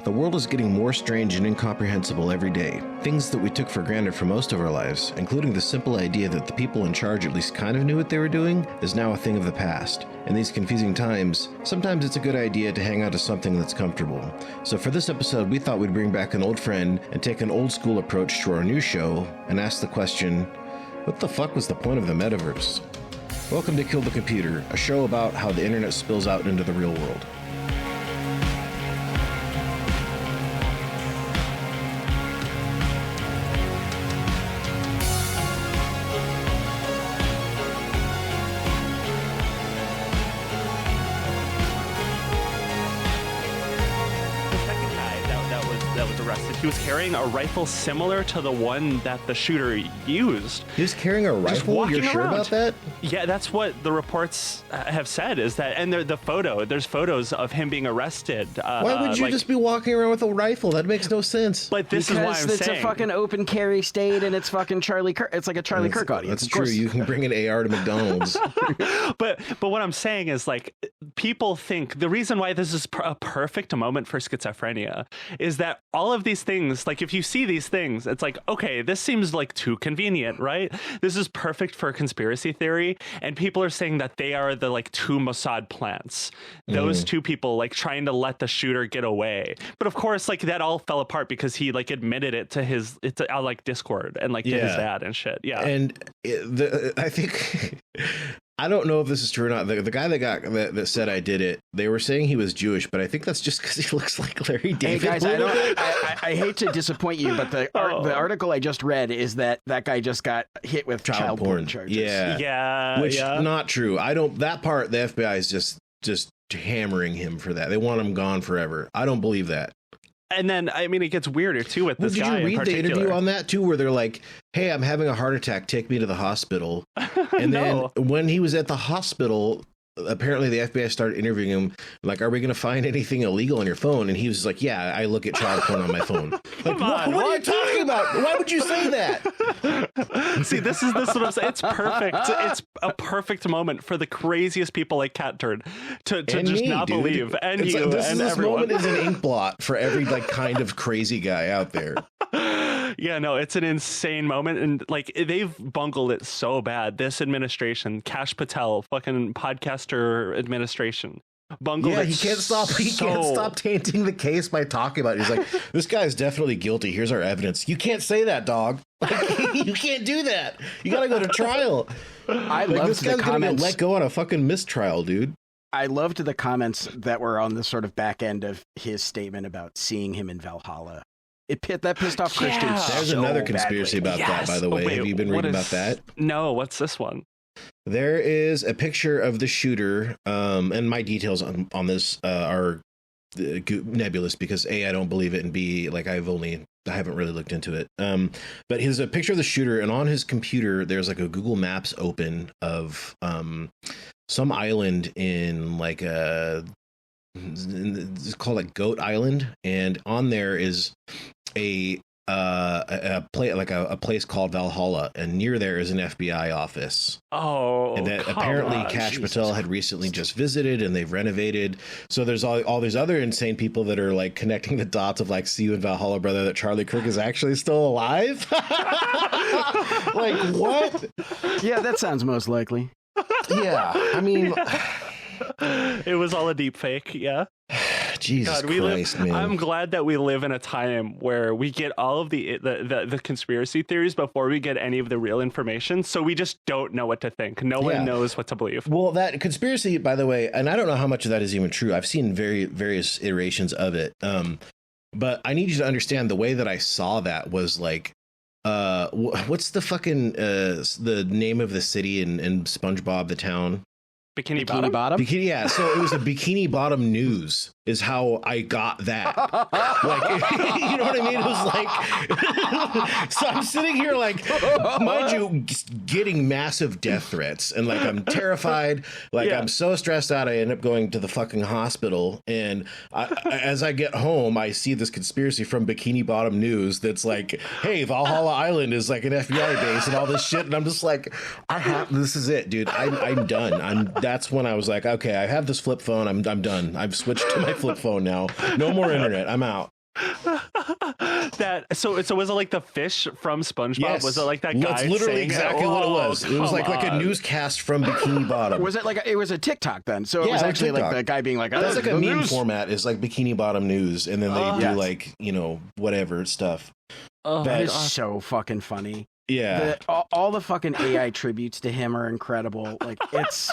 The world is getting more strange and incomprehensible every day. Things that we took for granted for most of our lives, including the simple idea that the people in charge at least kind of knew what they were doing, is now a thing of the past. In these confusing times, sometimes it's a good idea to hang out to something that's comfortable. So for this episode, we thought we'd bring back an old friend and take an old school approach to our new show and ask the question, what the fuck was the point of the metaverse? Welcome to Kill the Computer, a show about how the internet spills out into the real world. He was carrying a rifle similar to the one that the shooter used. He was carrying a rifle? You're sure about that? Yeah, that's what the reports have said, is that, and there's photos of him being arrested. Why would you just be walking around with a rifle? That makes no sense. But this is why I'm saying. Because it's a fucking open carry state, and it's fucking Charlie Kirk. It's like a Charlie Kirk audience. That's true. You can bring an AR to McDonald's. But what I'm saying is, like, people think the reason why this is a perfect moment for schizophrenia is that all of these things, like if you see these things, it's like, okay, this seems like too convenient, right? This is perfect for conspiracy theory. And people are saying that they are the like two Mossad plants, those two people like trying to let the shooter get away. But of course, like that all fell apart because he like admitted it to his, like Discord and like to his dad and shit. Yeah. And I think I don't know if this is true or not. The guy that said I did it, they were saying he was Jewish, but I think that's just because he looks like Larry David. Hey guys, I hate to disappoint you, but the article I just read is that guy just got hit with child porn charges. Yeah, which not true. I don't. That part, the FBI is just hammering him for that. They want him gone forever. I don't believe that. And then, I mean, it gets weirder, too, with this guy in particular. Did you read the interview on that, too, where they're like, hey, I'm having a heart attack. Take me to the hospital. And then when he was at the hospital, apparently the FBI started interviewing him. Like, are we going to find anything illegal on your phone? And he was like, yeah, I look at child porn on my phone. Like, what are you talking about? Why would you say that? See, this is what I'm saying. It's perfect. It's a perfect moment for the craziest people like Cat Turd to just not believe. And you and everyone. This moment is an ink blot for every like kind of crazy guy out there. Yeah, no, it's an insane moment. And like they've bungled it so bad. This administration, Kash Patel, fucking podcaster administration. Bungled he can't stop tainting the case by talking about it. He's like, this guy's definitely guilty. Here's our evidence. You can't say that, dog. Like, you can't do that. You gotta go to trial. I love this guy's gonna get let go on a fucking mistrial, dude. I loved the comments that were on the sort of back end of his statement about seeing him in Valhalla. That pissed off Christians. There's another conspiracy about that, by the way. Have you been reading about that? No, what's this one? There is a picture of the shooter, and my details on this are nebulous because A, I don't believe it, and B, like I haven't really looked into it. But here's a picture of the shooter, and on his computer, there's like a Google Maps open of some island in like it's called like Goat Island, and on there is a place called Valhalla, and near there is an FBI office. Oh, and that apparently Kash Patel had recently just visited, and they've renovated. So there's all these other insane people that are like connecting the dots of like, see you in Valhalla, brother, that Charlie Kirk is actually still alive. Like what? Yeah, that sounds most likely. Yeah, I mean, it was all a deep fake. Yeah. Jesus Christ, man. I'm glad that we live in a time where we get all of the conspiracy theories before we get any of the real information. So we just don't know what to think. No one knows what to believe. Well, that conspiracy, by the way, and I don't know how much of that is even true. I've seen various iterations of it. But I need you to understand the way that I saw that was like, what's the fucking the name of the city in SpongeBob the town? Bikini Bottom? Yeah, so it was the Bikini Bottom News is how I got that. Like, you know what I mean? It was like, so I'm sitting here like, mind you, getting massive death threats. And like, I'm terrified. Like, I'm so stressed out, I end up going to the fucking hospital. And as I get home, I see this conspiracy from Bikini Bottom News that's like, hey, Valhalla Island is like an FBI base and all this shit. And I'm just like, this is it, dude. I'm done. That's when I was like, okay, I have this flip phone. I'm done. I've switched to my flip phone now. No more internet. I'm out. So was it like the fish from SpongeBob? Yes. Was it like that guy? That's literally saying exactly what it was. It was like a on. newscast from Bikini Bottom. Was it like it was a TikTok then? So it Yeah, was it was actually like TikTok. the guy being like, That's like a the meme news. format. Is like Bikini Bottom news, and then they do Yes. like whatever stuff. Oh, That my is God. so fucking funny. Yeah. All the fucking AI tributes to him are incredible. Like it's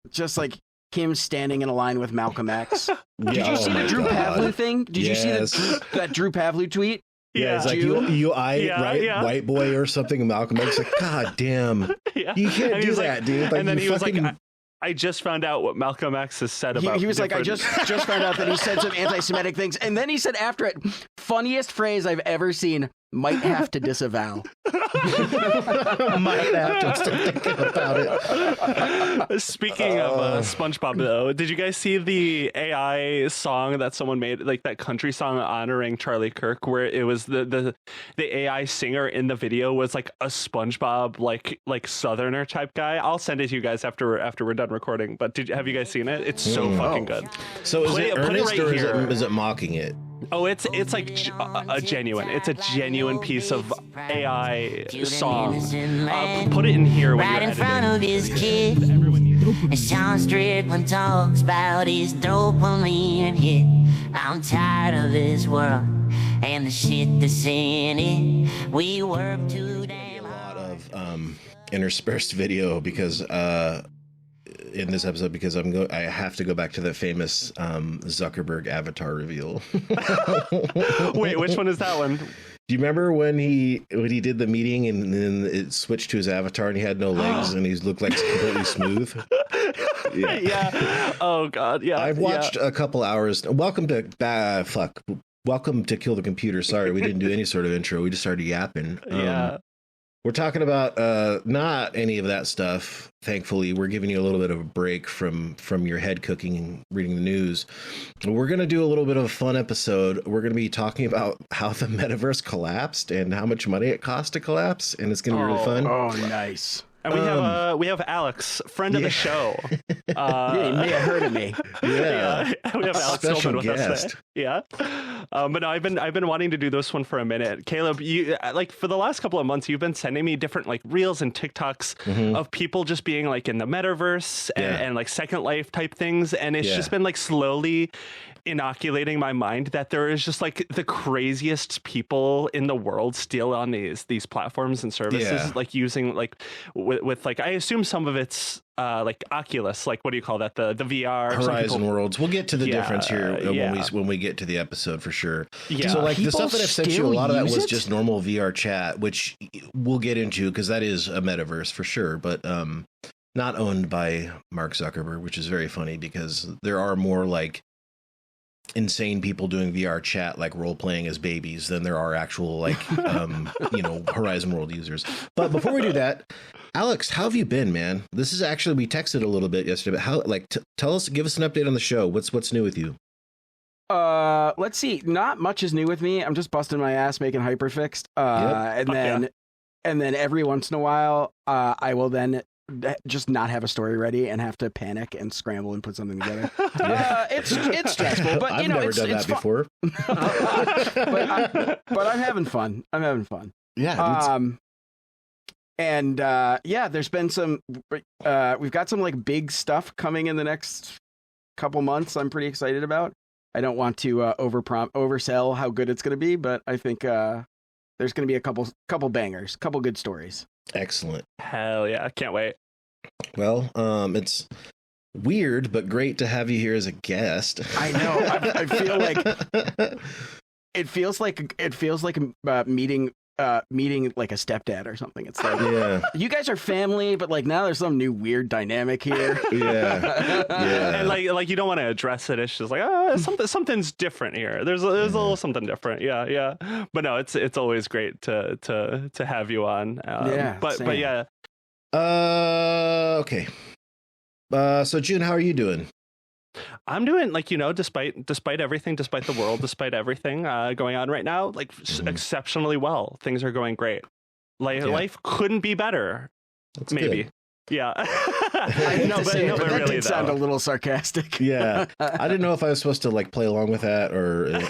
just like him standing in a line with Malcolm X. Did you see the Drew Pavlou thing? Did you see that Drew Pavlou tweet? Yeah, it's like white boy or something. And Malcolm X like, God damn, Yeah. you can't And do he's that, like, dude. Like, and then he was like, fucking- I just found out what Malcolm X has said about. He was like, I different- just found out that he said some anti-Semitic things, and then he said after it, funniest phrase I've ever seen. Might have to disavow. might have to start thinking about it. Speaking of SpongeBob, though, did you guys see the AI song that someone made, like that country song honoring Charlie Kirk, where it was the AI singer in the video was like a SpongeBob like Southerner type guy? I'll send it to you guys after we're done recording. But have you guys seen it? It's so fucking good. So is Put it it earnest right or here. is it mocking it? Oh, it's like a genuine. It's a genuine piece of AI song. Put it in here when Right you're in front editing. of his kid. And Sean Strickland talks about his dopamine hit. I'm tired of this world and the shit that's in it. We work too damn A hard. lot of interspersed video because in this episode because I have to go back to the famous Zuckerberg avatar reveal. Wait, which one is that one? Do you remember when he did the meeting and then it switched to his avatar and he had no legs and he looked like completely smooth? Yeah. Yeah. Oh God. Yeah. I've watched a couple hours. Welcome to Kill the Computer. Sorry, we didn't do any sort of intro. We just started yapping. Yeah. We're talking about not any of that stuff. Thankfully, we're giving you a little bit of a break from your head cooking and reading the news. We're going to do a little bit of a fun episode. We're going to be talking about how the metaverse collapsed and how much money it cost to collapse, and it's going to be really fun. Oh, nice. And we have Alex, friend of the show. Yeah, you may have heard of me. Yeah, we have Alex Special Goldman with us guest. today. Yeah, but no, I've been wanting to do this one for a minute. Caleb, you like for the last couple of months, you've been sending me different like reels and TikToks of people just being like in the metaverse and like Second Life type things, and it's just been like slowly inoculating my mind that there is just like the craziest people in the world still on these platforms and services, like using like with like I assume some of it's like Oculus, like what do you call that, the VR Horizon Worlds. We'll get to the Yeah, difference here when we get to the episode for sure. Yeah. So like the People stuff that I've sent you, a still lot of that use was it? just normal VR chat, which we'll get into because that is a metaverse for sure, but not owned by Mark Zuckerberg, which is very funny because there are more like insane people doing VR chat, like role playing as babies, than there are actual like Horizon World users. But before we do that, Alex, how have you been, man? This is actually, we texted a little bit yesterday, but how, like, tell us, give us an update on the show. What's new with you? Let's see. Not much is new with me. I'm just busting my ass making Hyperfixed. And then every once in a while, I will then just not have a story ready and have to panic and scramble and put something together. It's stressful, but I've you know, never it's done that fun. before. but I'm having fun. Yeah. There's been some. We've got some like big stuff coming in the next couple months. I'm pretty excited about. I don't want to oversell how good it's going to be, but I think there's going to be a couple bangers, couple good stories. Excellent. Hell yeah, can't wait. Well, it's weird but great to have you here as a guest. I know. I feel like it feels like meeting like a stepdad or something. It's like, Yeah. you guys are family, but like now there's some new weird dynamic here. Yeah. And like you don't want to address it. It's just like, oh, something's different here. There's a little something different. Yeah. But no, it's always great to have you on. But same. yeah. Okay. So June, how are you doing? I'm doing like, despite everything, despite the world, despite everything going on right now, like exceptionally well. Things are going great. Life couldn't be better. That's Maybe. good. Yeah. but that really, did sound a little sarcastic. Yeah, I didn't know if I was supposed to like play along with that or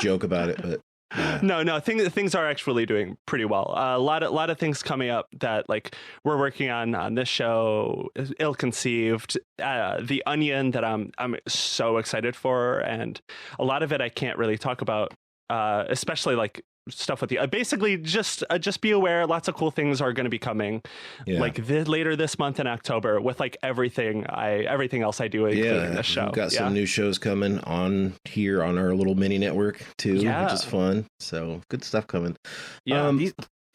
joke about it, but yeah. No, things are actually doing pretty well. A lot of things coming up that like we're working on this show. Ill Conceived, The Onion that I'm so excited for, and a lot of it I can't really talk about, especially like stuff with the basically just be aware. Lots of cool things are going to be coming, like later this month in October with like everything else I do, including this show. We've got some new shows coming on here on our little mini network too, which is fun. So good stuff coming. Yeah,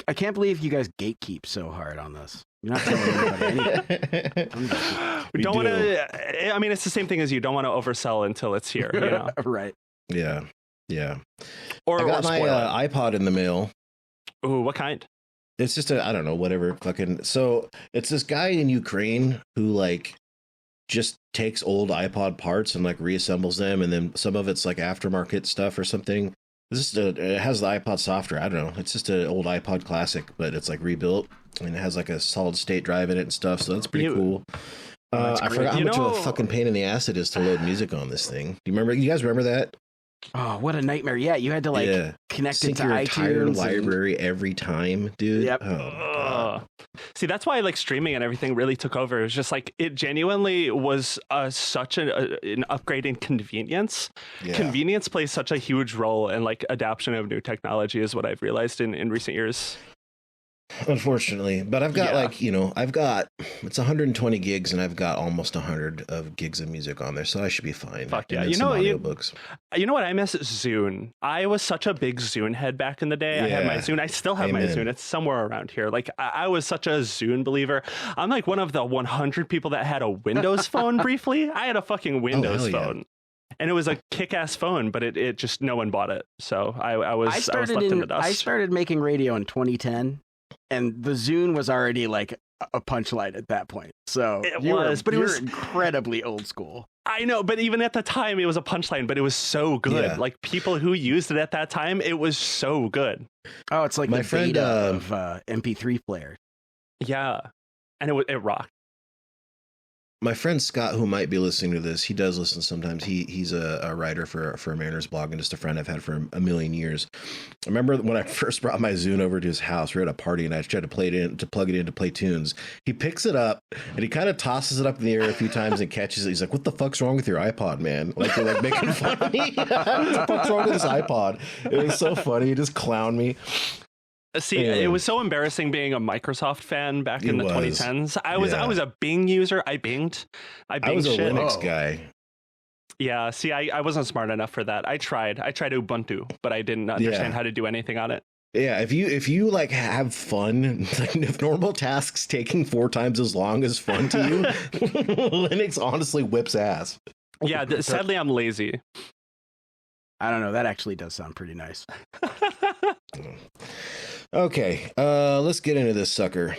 I can't believe you guys gatekeep so hard on this. You're not telling anybody anything. We don't want to. I mean, it's the same thing as you don't want to oversell until it's here. You know? Right. Yeah. Or I got my iPod in the mail. Ooh, what kind? It's just I don't know, whatever fucking. So it's this guy in Ukraine who like just takes old iPod parts and like reassembles them, and then some of it's like aftermarket stuff or something. It has the iPod software. I don't know. It's just an old iPod Classic, but it's like rebuilt, and it has like a solid state drive in it and stuff. So that's pretty cool. I forgot how much of a fucking pain in the ass it is to load music on this thing. Do you guys remember that? Oh, what a nightmare! Yeah, you had to like connect it to your iTunes entire library every time, dude. Yep. Oh, see, that's why like streaming and everything really took over. It was just like it genuinely was such an upgrade in convenience. Yeah. Convenience plays such a huge role in like adoption of new technology, is what I've realized in recent years. Unfortunately, but I've got it's 120 gigs and I've got almost 100 of gigs of music on there, so I should be fine. Fuck yeah. Audiobooks. You know what I miss? Zune. I was such a big Zune head back in the day. I had my Zune. I still have my Zune. It's somewhere around here. Like I was such a Zune believer. I'm like one of the 100 people that had a Windows phone briefly. I had a fucking Windows phone. And it was a kick-ass phone, but it just no one bought it. So I was left in the dust. I started making radio in 2010. And the Zune was already like a punchline at that point. So it was incredibly old school. I know, but even at the time, it was a punchline, but it was so good. Yeah. Like people who used it at that time, it was so good. Oh, it's like my friend beta of MP3 player. Yeah, and it rocked. My friend Scott, who might be listening to this, he does listen sometimes. He's a writer for a Mariners blog and just a friend I've had for a million years. I remember when I first brought my Zune over to his house. We were at a party and I tried to plug it in to play tunes. He picks it up and he kind of tosses it up in the air a few times and catches it. He's like, "What the fuck's wrong with your iPod, man?" Like you're like making fun of me. What the fuck's wrong with this iPod? It was so funny. He just clowned me. See, it was so embarrassing being a Microsoft fan back in the 2010s. I was a Bing user. I binged I was a shit. Linux guy. Yeah, see, I wasn't smart enough for that. I tried Ubuntu, but I didn't understand how to do anything on it. Yeah, if you like have fun, like if normal tasks taking 4 times as long is fun to you, Linux honestly whips ass. Yeah, sadly I'm lazy. I don't know. That actually does sound pretty nice. Okay, let's get into this sucker.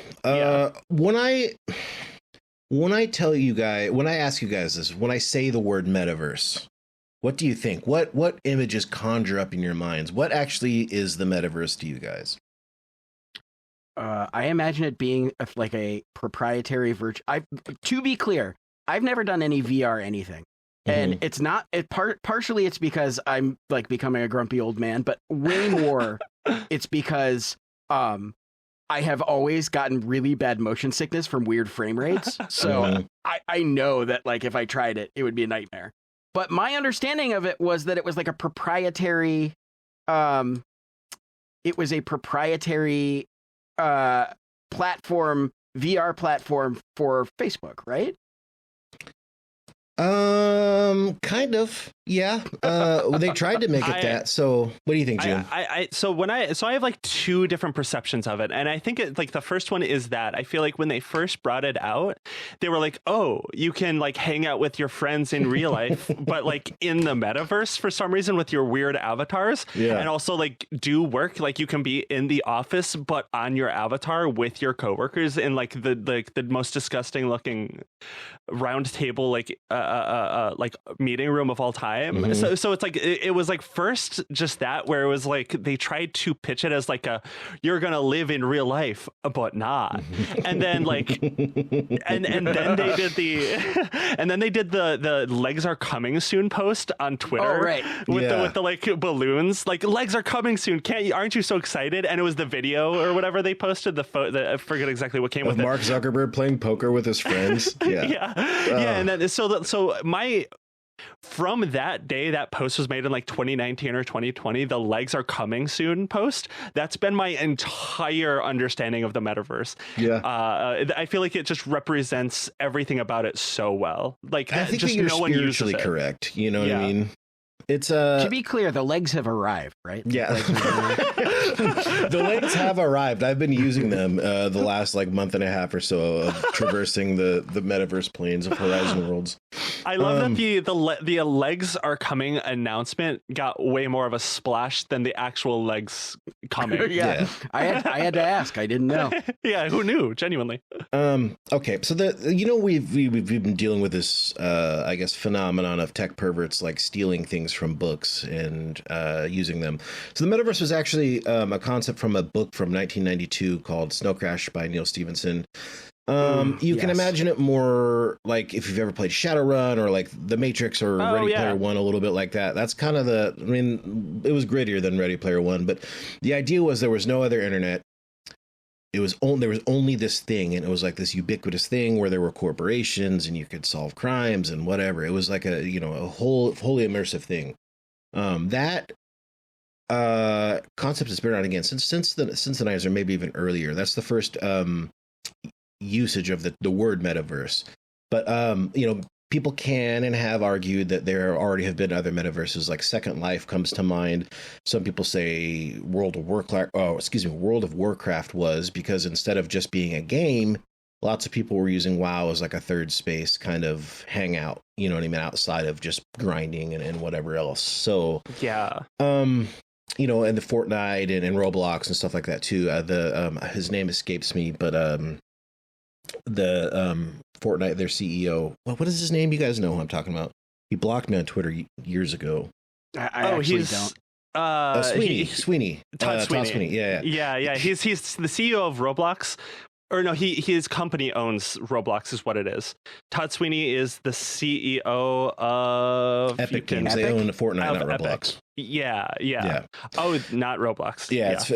When I tell you guys, when I ask you guys this, when I say the word metaverse, what do you think? What images conjure up in your minds? What actually is the metaverse to you guys? I imagine it being like a proprietary virtual. To be clear, I've never done any VR anything. And it's not partially it's because I'm like becoming a grumpy old man, but way more it's because I have always gotten really bad motion sickness from weird frame rates. So I know that like if I tried it, it would be a nightmare. But my understanding of it was that it was like a proprietary platform, VR platform for Facebook, right? Kind of. Yeah. They tried to make it that. So what do you think, Jim? So I have like 2 different perceptions of it. And I think it like the first one is that I feel like when they first brought it out, they were like, "Oh, you can like hang out with your friends in real life, but like in the metaverse for some reason with your weird avatars." Yeah. And also like do work, like you can be in the office, but on your avatar with your coworkers in like the most disgusting looking round table, like meeting room of all time. time. So it's like it was like first just that, where it was like they tried to pitch it as like a you're gonna live in real life but not, and then like and then they did the legs are coming soon post on Twitter with the like balloons, like legs are coming soon, aren't you so excited? And it was the video or whatever they posted, I forget exactly what came with it. Mark Zuckerberg playing poker with his friends. Yeah. And then from that day, that post was made in like 2019 or 2020, the legs are coming soon post. That's been my entire understanding of the metaverse. Yeah. I feel like it just represents everything about it so well. Like, I think just that you're no spiritually correct. You know what I mean? It's to be clear, the legs have arrived, right? Yeah. The legs have arrived. I've been using them the last like month and a half or so of traversing the metaverse planes of Horizon Worlds. I love that the legs are coming announcement got way more of a splash than the actual legs coming. Yeah. I had to ask. I didn't know. Yeah, who knew? Genuinely. Okay, so we've been dealing with this I guess phenomenon of tech perverts like stealing things from books and using them. So the metaverse was actually a concept from a book from 1992 called Snow Crash by Neil Stephenson. You can imagine it more like if you've ever played Shadowrun or like The Matrix or Ready Player One, a little bit like that. That's kind of it was grittier than Ready Player One, but the idea was there was no other internet. There was only this thing, and it was like this ubiquitous thing where there were corporations and you could solve crimes and whatever. It was like a wholly immersive thing. That concept has been around again since the 90s, or maybe even earlier. That's the first usage of the word metaverse. But people can and have argued that there already have been other metaverses, like Second Life comes to mind. Some people say World of Warcraft was, because instead of just being a game, lots of people were using WoW as like a third space kind of hangout, you know what I mean, outside of just grinding and whatever else. So yeah. And the Fortnite and Roblox and stuff like that too. His name escapes me, but Fortnite, their CEO, what is his name? You guys know who I'm talking about. He blocked me on Twitter years ago. I actually don't. Sweeney. Todd Sweeney. Yeah. He's the CEO of Roblox. Or no, his company owns Roblox is what it is. Todd Sweeney is the CEO of Epic Games. They own Fortnite, not Roblox. Epic. Yeah. Oh, not Roblox. Yeah. It's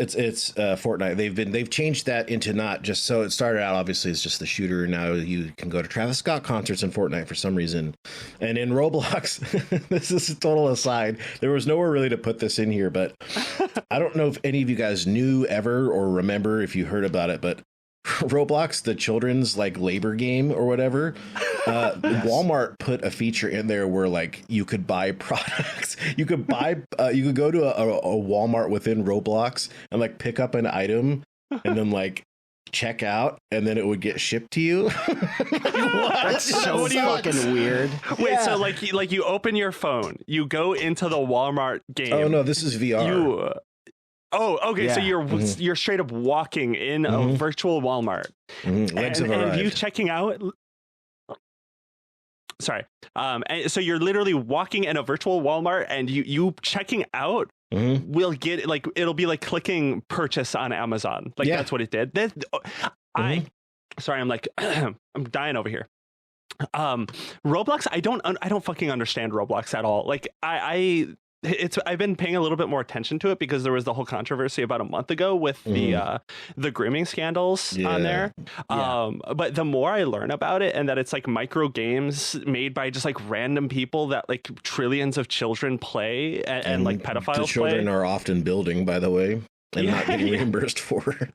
Fortnite. They've changed that into not just, so it started out obviously as just the shooter. Now you can go to Travis Scott concerts in Fortnite for some reason. And in Roblox, this is a total aside, there was nowhere really to put this in here, but I don't know if any of you guys knew ever or remember if you heard about it, but Roblox, the children's like labor game or whatever, Walmart put a feature in there where like you could buy products. You could go to a Walmart within Roblox and like pick up an item and then like check out, and then it would get shipped to you. That's so fucking weird. Wait, so like you open your phone, you go into the Walmart game. Oh no, this is VR. Oh, okay. Yeah. So you're straight up walking in a virtual Walmart, and you checking out. Sorry. And so you're literally walking in a virtual Walmart, and you checking out will get like it'll be like clicking purchase on Amazon. Like that's what it did. Sorry, I'm like I'm dying over here. Roblox, I don't fucking understand Roblox at all. Like I've been paying a little bit more attention to it because there was the whole controversy about a month ago with the grooming scandals on there. But the more I learn about it, and that it's like micro games made by just like random people that like trillions of children play and like pedophiles the children play. Are often building, by the way, and not getting reimbursed for it.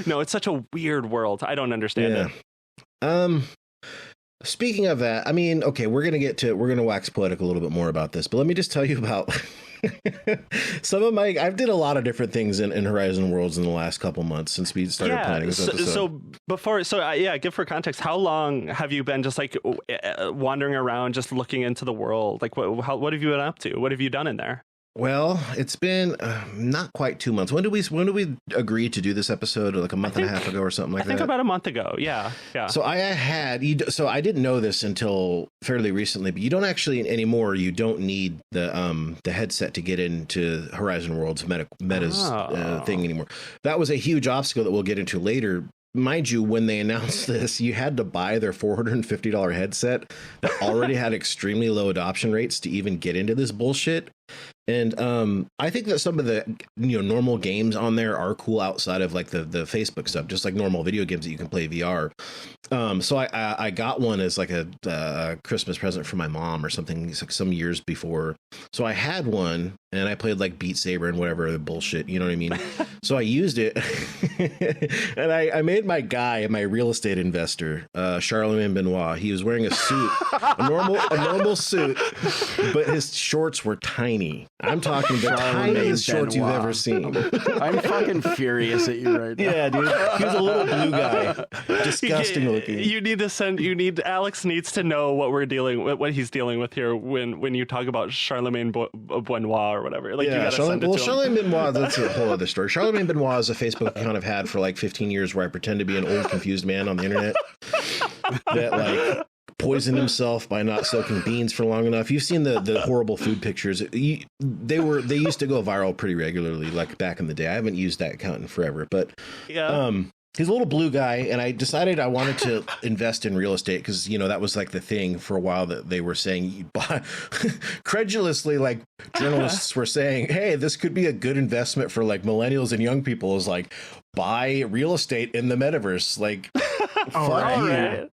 No, it's such a weird world. I don't understand it. Speaking of that, I mean, okay, we're going to wax poetic a little bit more about this, but let me just tell you about I've did a lot of different things in Horizon Worlds in the last couple months since we started planning this episode. Give for context, how long have you been just like wandering around, just looking into the world? Like what have you been up to? What have you done in there? Well, it's been not quite 2 months. When did we agree to do this episode? Like a month and a half ago or something like that? I think about a month ago. Yeah. So I didn't know this until fairly recently, but you don't actually anymore. You don't need the headset to get into Horizon World's Meta's thing anymore. That was a huge obstacle that we'll get into later. Mind you, when they announced this, you had to buy their $450 headset that already had extremely low adoption rates to even get into this bullshit. And I think that some of the normal games on there are cool outside of like the Facebook stuff, just like normal video games that you can play VR. So I got one as like a Christmas present for my mom or something, like some years before. So I had one and I played like Beat Saber and whatever the bullshit, you know what I mean? So I used it and I made my guy, my real estate investor, Charlemagne Benoit. He was wearing a suit, a normal suit, but his shorts were tiny. I'm talking the tiniest shorts you've ever seen. I'm fucking furious at you right now. Yeah, dude. He was a little blue guy. Disgusting looking. Alex needs to know what he's dealing with here when you talk about Charlemagne Benoit or whatever. Like, yeah, Charlemagne Benoit, that's a whole other story. Charlemagne Benoit is a Facebook account I've had for like 15 years where I pretend to be an old confused man on the internet that like poisoned himself by not soaking beans for long enough. You've seen the horrible food pictures. They used to go viral pretty regularly, like back in the day. I haven't used that account in forever, but yeah. He's a little blue guy, and I decided I wanted to invest in real estate because, that was like the thing for a while that they were saying, you buy credulously, like journalists were saying, hey, this could be a good investment for like millennials and young people, is like buy real estate in the metaverse. Like, fuck you. Right.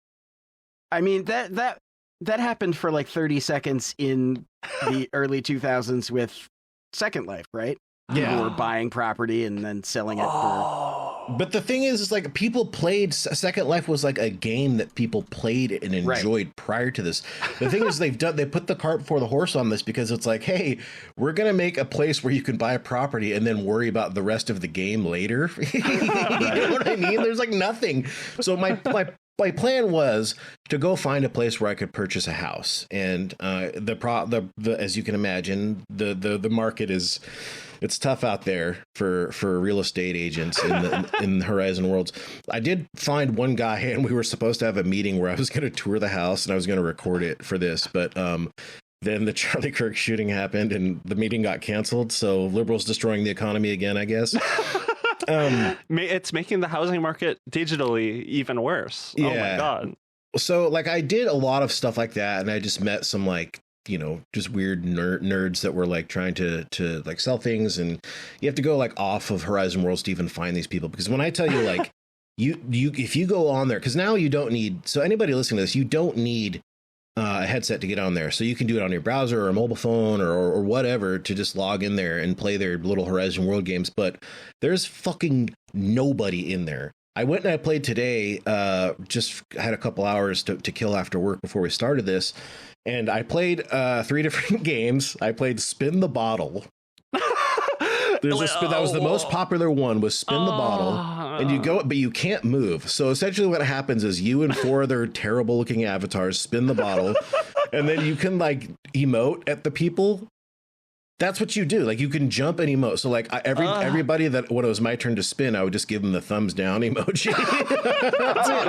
I mean, that happened for like 30 seconds in the early 2000s with Second Life, right? Yeah. People were buying property and then selling it for... But the thing is like people played Second Life was like a game that people played and enjoyed prior to this. The thing is they put the cart before the horse on this because it's like, hey, we're going to make a place where you can buy a property and then worry about the rest of the game later. You know what I mean? There's like nothing. So my plan was to go find a place where I could purchase a house, and the as you can imagine, the market it's tough out there for real estate agents in Horizon Worlds. I did find one guy, and we were supposed to have a meeting where I was going to tour the house and I was going to record it for this, but then the Charlie Kirk shooting happened and the meeting got canceled. So liberals destroying the economy again, I guess. It's making the housing market digitally even worse. Yeah. Oh my god. So like I did a lot of stuff like that, and I just met some like just weird nerds that were like trying to like sell things, and you have to go like off of Horizon Worlds to even find these people, because when I tell you like you if you go on there, because now you don't need, so anybody listening to this, you don't need a headset to get on there, so you can do it on your browser or a mobile phone or whatever to just log in there and play their little Horizon World games. But there's fucking nobody in there. I went and I played today, just had a couple hours to kill after work before we started this, and I played 3 different games. I played Spin the Bottle. That was the most popular one, was Spin the Bottle, and you go, but you can't move. So essentially what happens is you and 4 other terrible looking avatars spin the bottle, and then you can like emote at the people. That's what you do. Like you can jump and emote. So like everybody that when it was my turn to spin, I would just give them the thumbs down emoji. That's it.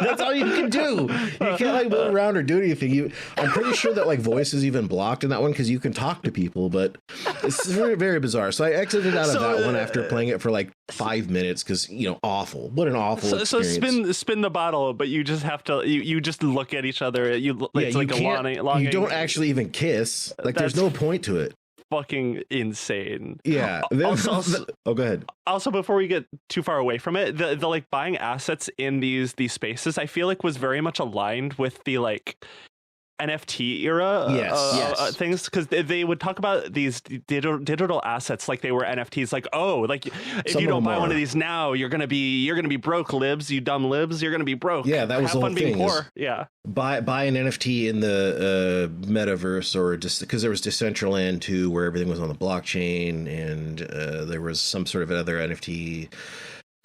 That's all you can do. You can't like move around or do anything. I'm pretty sure that like voice is even blocked in that one because you can talk to people, but it's very, very bizarre. So I exited out of that one after playing it for like 5 minutes because awful. What an awful experience. So spin the bottle, but you just have to you just look at each other. It's like a long. You don't actually even kiss. Like there's no point to it. Fucking insane. Yeah. Go ahead. Also, before we get too far away from it, the like buying assets in these spaces, I feel like was very much aligned with the like NFT era things, because they would talk about these digital assets like they were NFTs. Like, if you don't buy one of these now, you're gonna be broke, libs, you dumb libs. You're gonna be broke. Yeah, that was the whole thing. Poor. Yeah, buy an NFT in the metaverse, or just because there was Decentraland too, where everything was on the blockchain, and there was some sort of another NFT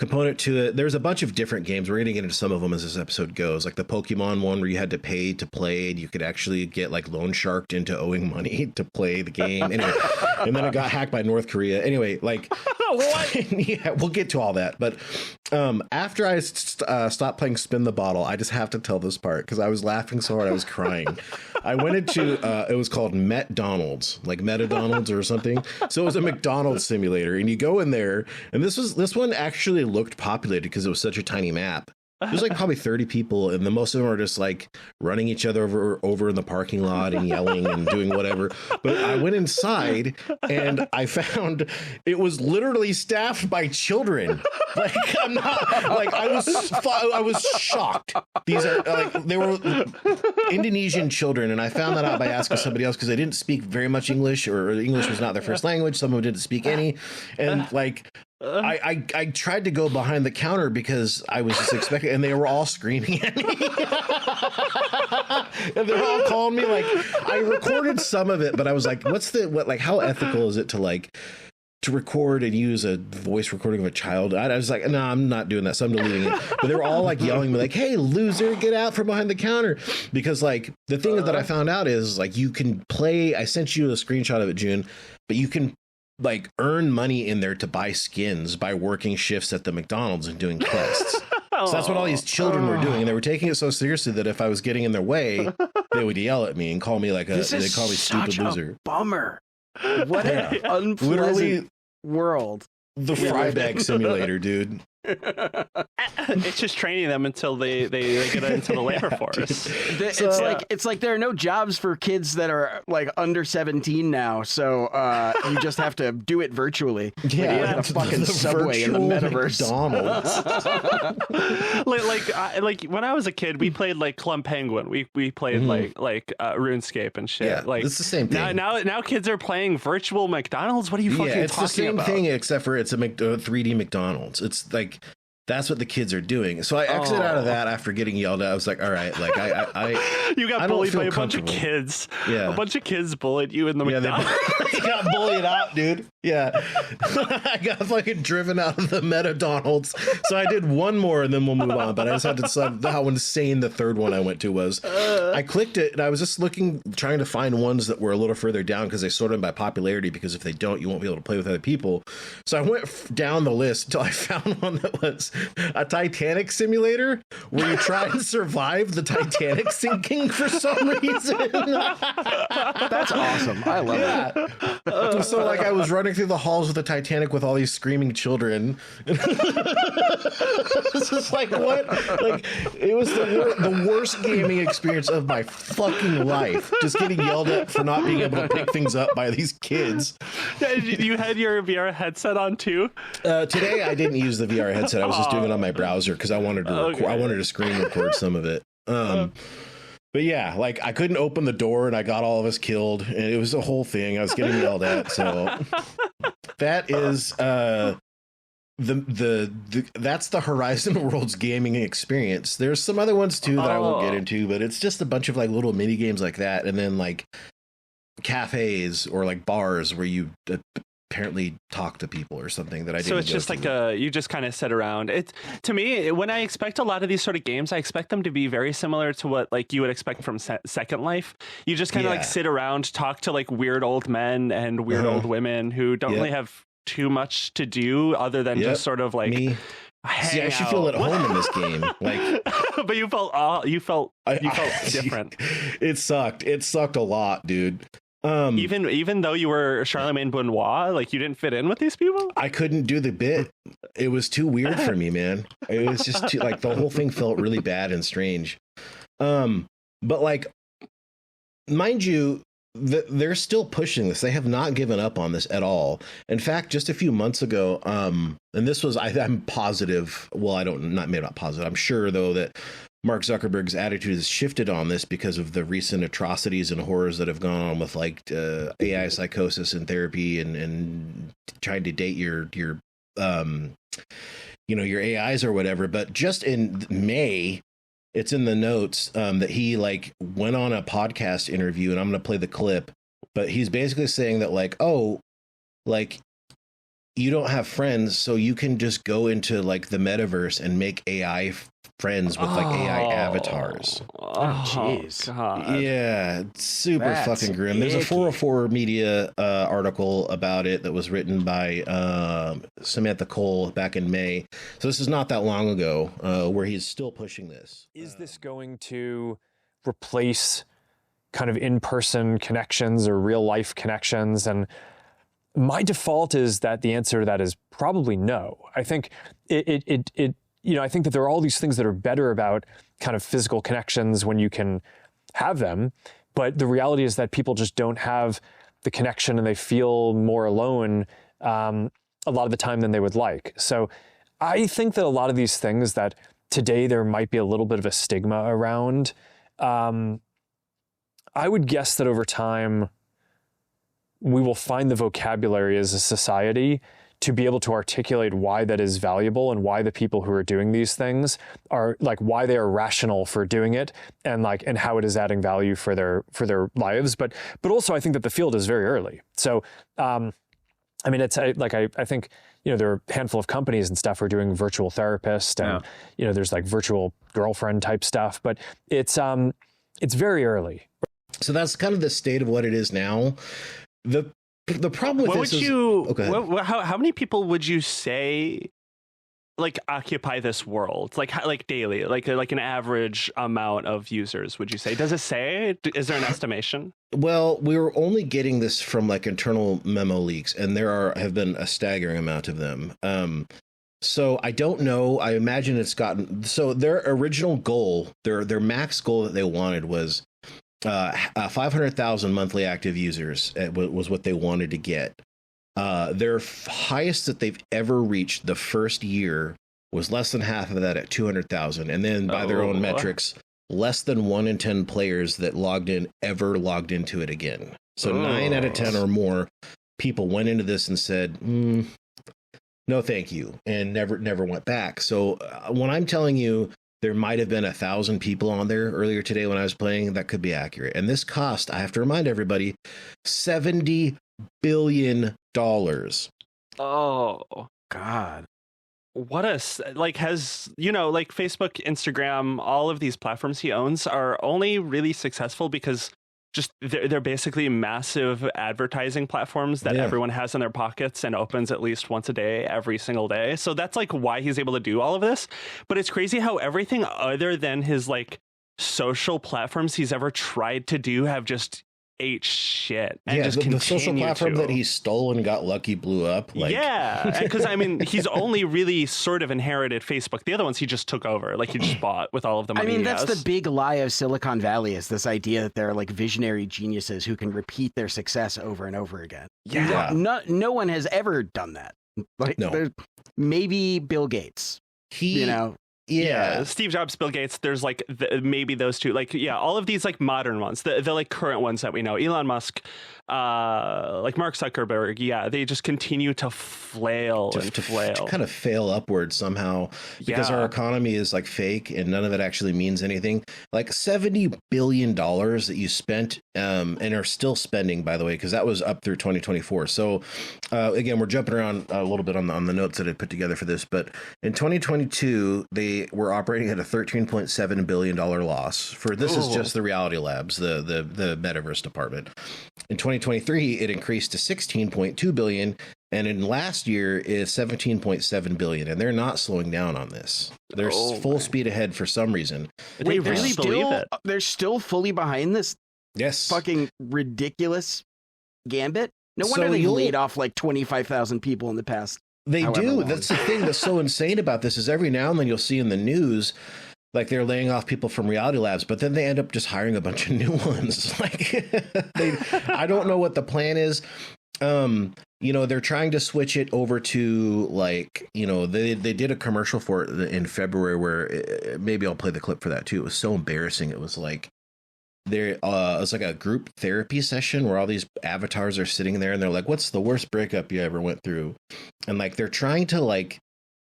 component to it. There's a bunch of different games. We're going to get into some of them as this episode goes, like the Pokemon one where you had to pay to play, and you could actually get like loan sharked into owing money to play the game. Anyway, and then it got hacked by North Korea. Anyway, like what? Yeah, we'll get to all that. But after I stopped playing Spin the Bottle, I just have to tell this part because I was laughing so hard I was crying. I went into it was called McDonald's, like McDonald's or something. So it was a McDonald's simulator, and you go in there, and this one actually looked populated because it was such a tiny map. There's like probably 30 people, and the most of them are just like running each other over in the parking lot and yelling and doing whatever. But I went inside and I found it was literally staffed by children. Like I'm not like I was shocked. These are like they were Indonesian children, and I found that out by asking somebody else because they didn't speak very much English, or English was not their first language. Some of them didn't speak any, and like. I tried to go behind the counter because I was just expecting, and they were all screaming at me. And they're all calling me. Like, I recorded some of it, but I was like, how ethical is it to record and use a voice recording of a child? I was like, no, I'm not doing that. So I'm deleting it. But they were all like yelling me like, hey, loser, get out from behind the counter. Because like the thing that I found out is like you can play. I sent you a screenshot of it, June, but you can like earn money in there to buy skins by working shifts at the McDonald's and doing quests. So that's what all these children were doing, and they were taking it so seriously that if I was getting in their way, they would yell at me and call me like they call me stupid loser. Bummer. What an unpleasant literally world. The fry bag simulator, dude. It's just training them until they get into the labor force. It's like there are no jobs for kids that are like under 17 now, so you just have to do it virtually. Yeah, like a fucking Subway in the metaverse. like when I was a kid, we played like Club Penguin. We played like RuneScape and shit. Yeah, like it's the same thing. Now kids are playing virtual McDonald's. What are you fucking talking about? It's the same thing except for it's a 3D McDonald's. It's like that's what the kids are doing. So I exited out of that after getting yelled at. I was like, all right, like I you got bullied by a bunch of kids. Yeah. A bunch of kids bullied you in the McDonald's. They got bullied out, dude. Yeah. I got fucking driven out of the McDonald's. So I did one more and then we'll move on. But I just had to decide how insane the third one I went to was. I clicked it and I was just trying to find ones that were a little further down because they sort them by popularity, because if they don't, you won't be able to play with other people. So I went down the list until I found one that was a Titanic simulator where you try and survive the Titanic sinking for some reason. That's awesome. I love it. So like I was running through the halls of the Titanic with all these screaming children. This is like what? Like it was the worst gaming experience of my fucking life. Just getting yelled at for not being able to pick things up by these kids. You had your VR headset on too? Today I didn't use the VR headset. I was just doing it on my browser because I wanted to I wanted to screen record some of it. But yeah, like I couldn't open the door and I got all of us killed, and it was a whole thing. I was getting yelled at. So that is that's the Horizon Worlds gaming experience. There's some other ones too that I won't get into, but it's just a bunch of like little mini games like that, and then like cafes or like bars where you apparently talk to people or something that I didn't. So it's just like you just kind of sit around. It to me, when I expect a lot of these sort of games, I expect them to be very similar to what like you would expect from Second Life. You just kind of like sit around, talk to like weird old men and weird old women who don't really have too much to do other than just sort of like me. See, I should feel at home in this game. Like, but you felt different. It sucked. It sucked a lot, dude. Even though you were Charlemagne Benoit, like you didn't fit in with these people. I couldn't do the bit. It was too weird for me, man. It was just too, like the whole thing felt really bad and strange. But like, mind you, they're still pushing this. They have not given up on this at all. In fact, just a few months ago, and this was I'm positive. Well, not positive. I'm sure though that Mark Zuckerberg's attitude has shifted on this because of the recent atrocities and horrors that have gone on with like AI psychosis and therapy and trying to date your your AIs or whatever. But just in May, it's in the notes that he like went on a podcast interview, and I'm going to play the clip, but he's basically saying that like, oh, like you don't have friends, so you can just go into like the metaverse and make AI friends with like AI avatars. Oh, jeez. Yeah, it's super That's fucking grim. There's a icky. 404 Media article about it that was written by Samantha Cole back in May. So this is not that long ago, where he's still pushing this. Is this going to replace kind of in-person connections or real-life connections? And my default is that the answer to that is probably no. I think I think that there are all these things that are better about kind of physical connections when you can have them, but the reality is that people just don't have the connection and they feel more alone a lot of the time than they would like. So I think that a lot of these things that today there might be a little bit of a stigma around, I would guess that over time we will find the vocabulary as a society to be able to articulate why that is valuable and why the people who are doing these things are like, why they are rational for doing it and how it is adding value for their lives. But also I think that the field is very early. So, I think, there are a handful of companies and stuff who are doing virtual therapist and, there's like virtual girlfriend type stuff, but it's very early. So that's kind of the state of what it is now. The problem with how many people would you say like occupy this world like daily, like an average amount of users, would you say? Does it say? Is there an estimation? Well, we were only getting this from like internal memo leaks, and have been a staggering amount of them. So I don't know. I imagine it's gotten, so their original goal, their max goal that they wanted was 500,000 monthly active users was what they wanted to get. Their highest that they've ever reached the first year was less than half of that at 200,000. And then by their own metrics, less than 1 in 10 players that ever logged into it again. So 9 out of 10 or more people went into this and said, no, thank you. And never went back. So when I'm telling you, there might have been 1,000 people on there earlier today when I was playing, that could be accurate. And this cost, I have to remind everybody, $70 billion. Oh, God. What has, Facebook, Instagram, all of these platforms he owns are only really successful because just they're basically massive advertising platforms that everyone has in their pockets and opens at least once a day, every single day. So that's like why he's able to do all of this. But it's crazy how everything other than his like social platforms he's ever tried to do have just ate shit. And just the social platform that he stole and got lucky blew up. Because he's only really sort of inherited Facebook. The other ones he just took over, like he just bought with all of the money. That's the big lie of Silicon Valley, is this idea that they're like visionary geniuses who can repeat their success over and over again. Yeah. No one has ever done that. Like, no. Maybe Bill Gates. Yeah, Steve Jobs, Bill Gates, there's like maybe those two, all of these like modern ones, the like current ones that we know, Elon Musk, like Mark Zuckerberg, they just continue to flail and flail. To kind of fail upwards somehow because our economy is like fake and none of it actually means anything. Like $70 billion that you spent and are still spending, by the way, because that was up through 2024. So again, we're jumping around a little bit on the notes that I put together for this, but in 2022, they were operating at a $13.7 billion loss for this is just the Reality Labs, the metaverse department. In 2023, it increased to 16.2 billion, and in last year is 17.7 billion, and they're not slowing down on this. They're full speed ahead for some reason. They really believe it. They're still fully behind this Yes. fucking ridiculous gambit. No wonder they laid off like 25,000 people in the past. They do. long. That's the thing that's so insane about this is every now and then you'll see in the news like they're laying off people from Reality Labs, but then they end up just hiring a bunch of new ones. I don't know what the plan is. They're trying to switch it over to they did a commercial for it in February where maybe I'll play the clip for that too. It was so embarrassing. It was like it's like a group therapy session where all these avatars are sitting there and they're like, what's the worst breakup you ever went through? And like they're trying to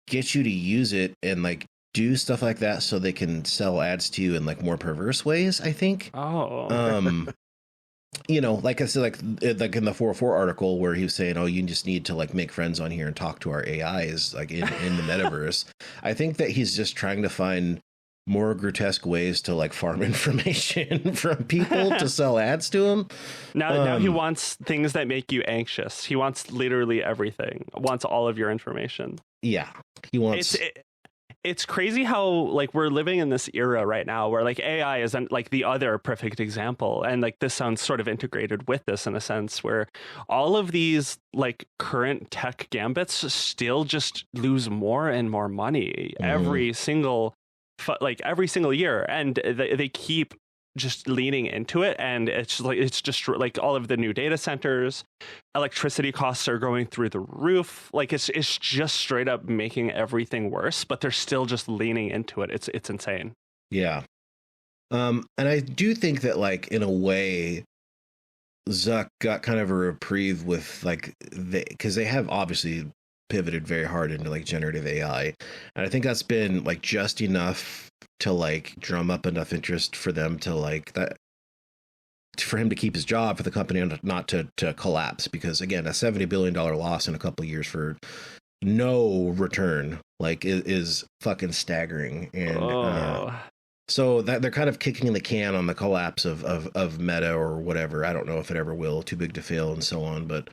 get you to use it and do stuff like that so they can sell ads to you in more perverse ways, I think. you know, like I said, like in the 404 article where he was saying, oh, you just need to like make friends on here and talk to our AIs like in the metaverse. I think that he's just trying to find more grotesque ways to like farm information from people to sell ads to him. Now he wants things that make you anxious. He wants literally everything. Wants all of your information. Yeah, he wants. It's crazy how like we're living in this era right now where like AI isn't like the other perfect example. And like this sounds sort of integrated with this in a sense where all of these like current tech gambits still just lose more and more money every single year. And they keep just leaning into it. And it's just like all of the new data centers, electricity costs are going through the roof. Like it's just straight up making everything worse, but they're still just leaning into it. It's insane. Yeah. And I do think that like in a way, Zuck got kind of a reprieve with like because they have obviously pivoted very hard into like generative AI. And I think that's been like just enough to like drum up enough interest for them to like that, for him to keep his job, for the company not to collapse, because again, a $70 billion loss in a couple of years for no return like is fucking staggering. And so that they're kind of kicking the can on the collapse of Meta or whatever. I don't know if it ever will, too big to fail and so on, but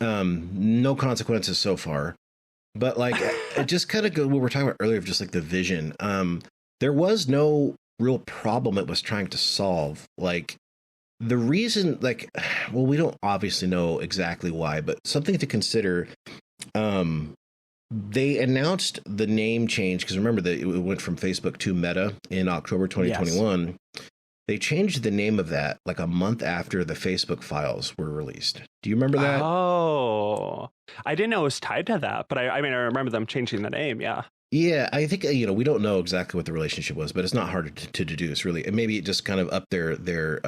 no consequences so far. But like it just kind of go what we were talking about earlier of just like the vision. There was no real problem it was trying to solve. Like the reason, like, well, we don't obviously know exactly why, but something to consider. They announced the name change because remember that it went from Facebook to Meta in October 2021. Yes. They changed the name of that like a month after the Facebook files were released. Do you remember that? Oh, I didn't know it was tied to that, but I mean, I remember them changing the name. Yeah. Yeah, I think, you know, we don't know exactly what the relationship was, but it's not hard to deduce, really. And maybe it just kind of upped their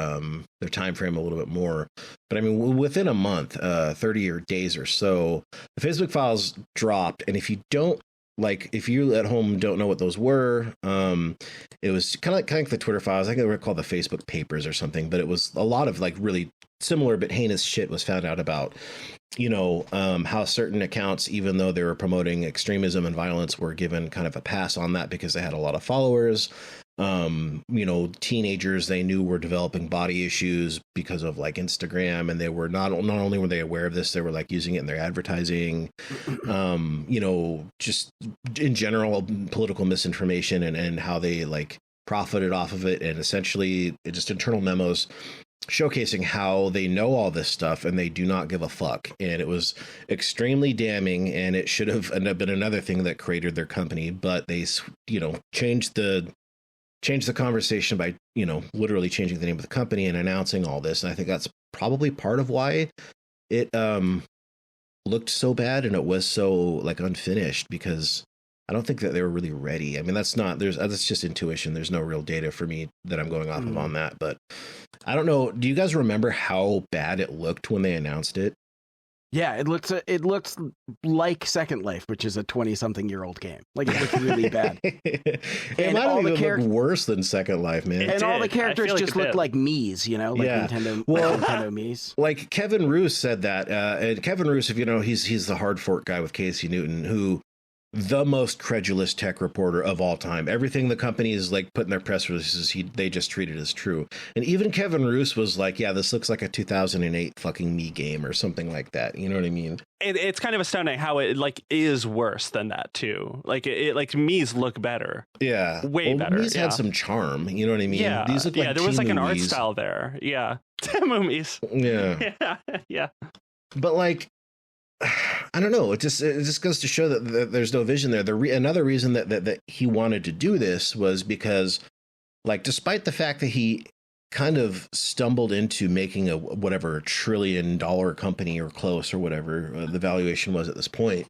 time frame a little bit more. But I mean, within a month, 30 days or so, the Facebook files dropped. And if you don't if you at home don't know what those were, it was kind of like the Twitter files. I think they were called the Facebook papers or something. But it was a lot of like really similar but heinous shit was found out about. You know, how certain accounts, even though they were promoting extremism and violence, were given kind of a pass on that because they had a lot of followers. You know, teenagers they knew were developing body issues because of like Instagram, and they were not only were they aware of this, they were like using it in their advertising. You know, just in general, political misinformation and how they like profited off of it, and essentially just internal memos showcasing how they know all this stuff and they do not give a fuck. And it was extremely damning, and it should have ended up been another thing that created their company. But they, you know, changed the conversation by, you know, literally changing the name of the company and announcing all this. And I think that's probably part of why it looked so bad and it was so like unfinished, because I don't think that they were really ready. I mean, that's just intuition. There's no real data for me that I'm going off of on that. But I don't know. Do you guys remember how bad it looked when they announced it? Yeah, it looks like Second Life, which is a 20-something-year-old game. Like it looks really bad. It might even look worse than Second Life, man. And all the characters just look like Mii's, you know, like Nintendo Mii's. Like Kevin Roos said that, and Kevin Roos, if you know, he's the hard fork guy with Casey Newton, who the most credulous tech reporter of all time. Everything the company is like put in their press releases, they just treat it as true. And even Kevin Roos was like, yeah, this looks like a 2008 fucking Mii game or something like that. You know what I mean? It's kind of astounding how it like is worse than that too. Like it like Mii's look better. Yeah. Way better. Mii's had some charm. You know what I mean? Yeah. These look like there was like an art Mii's. style there. Yeah. Moomies. Yeah. Yeah. But like, I don't know. It just goes to show that there's no vision there. Another reason that he wanted to do this was because, like, despite the fact that he kind of stumbled into making a $1 trillion company or close or whatever the valuation was at this point,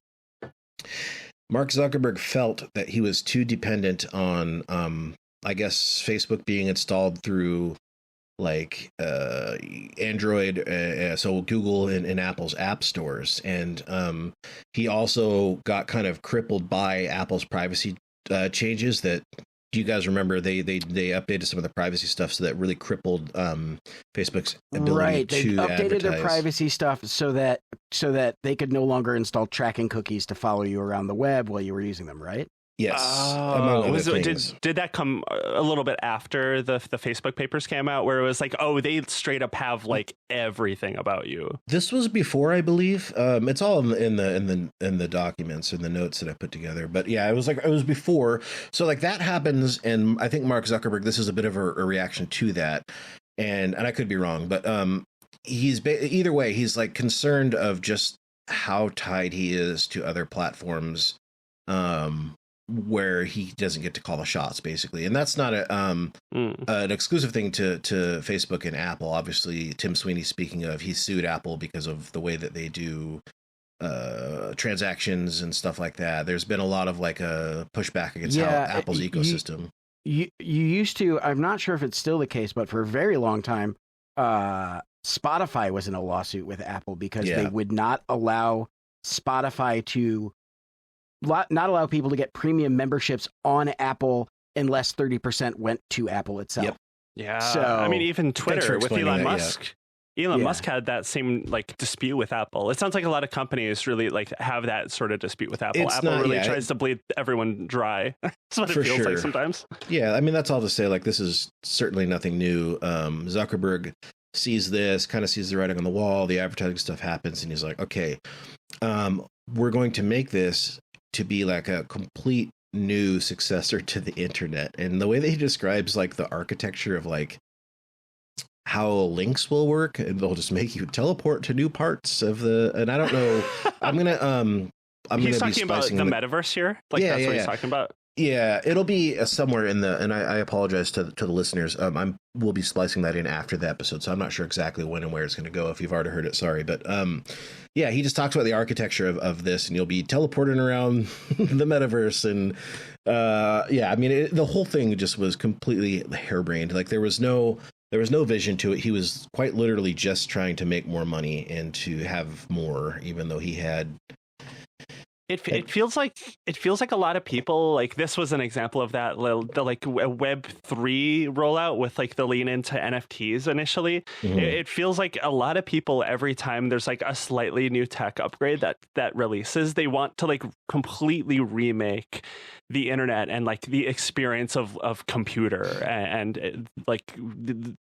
Mark Zuckerberg felt that he was too dependent on, I guess, Facebook being installed through like Android, so Google and Apple's app stores. And he also got kind of crippled by Apple's privacy changes that do you guys remember they updated some of the privacy stuff, so that really crippled Facebook's ability to they updated advertise. their privacy stuff so that they could no longer install tracking cookies to follow you around the web while you were using them, right? Yes. Did that come a little bit after the Facebook papers came out, where it was like, oh, they straight up have like everything about you? This was before, I believe. It's all in the documents and the notes that I put together. But yeah, it was before. So like that happens, and I think Mark Zuckerberg, this is a bit of a reaction to that, and I could be wrong, but either way, he's like concerned of just how tied he is to other platforms. Where he doesn't get to call the shots, basically. And that's not an exclusive thing to Facebook and Apple. Obviously, Tim Sweeney, speaking of, he sued Apple because of the way that they do transactions and stuff like that. There's been a lot of like a pushback against how Apple's ecosystem. You used to, I'm not sure if it's still the case, but for a very long time, Spotify was in a lawsuit with Apple because they would not allow Spotify to not allow people to get premium memberships on Apple unless 30% went to Apple itself. Yep. Yeah. So, I mean, even Twitter with Elon Musk. Yeah. Elon Musk had that same like dispute with Apple. It sounds like a lot of companies really like have that sort of dispute with Apple. Apple tries to bleed everyone dry. That's what it feels like sometimes. Yeah, I mean, that's all to say, like, this is certainly nothing new. Zuckerberg sees this, kind of sees the writing on the wall, the advertising stuff happens, and he's like, okay, we're going to make this to be like a complete new successor to the internet. And the way that he describes like the architecture of like how links will work, and they'll just make you teleport to new parts of and I don't know. He's talking about the metaverse here. Like that's what he's talking about. Yeah, it'll be somewhere in and I apologize to the listeners. We'll be splicing that in after the episode, so I'm not sure exactly when and where it's going to go. If you've already heard it, sorry, but yeah, he just talks about the architecture of this, and you'll be teleporting around the metaverse, and yeah, I mean, the whole thing just was completely harebrained. Like there was no vision to it. He was quite literally just trying to make more money and to have more, even though he had. It feels like a lot of people, like this was an example of that, the like Web3 rollout with like the lean into NFTs initially. Mm-hmm. It feels like a lot of people, every time there's like a slightly new tech upgrade that releases, they want to like completely remake the internet and like the experience of computer and like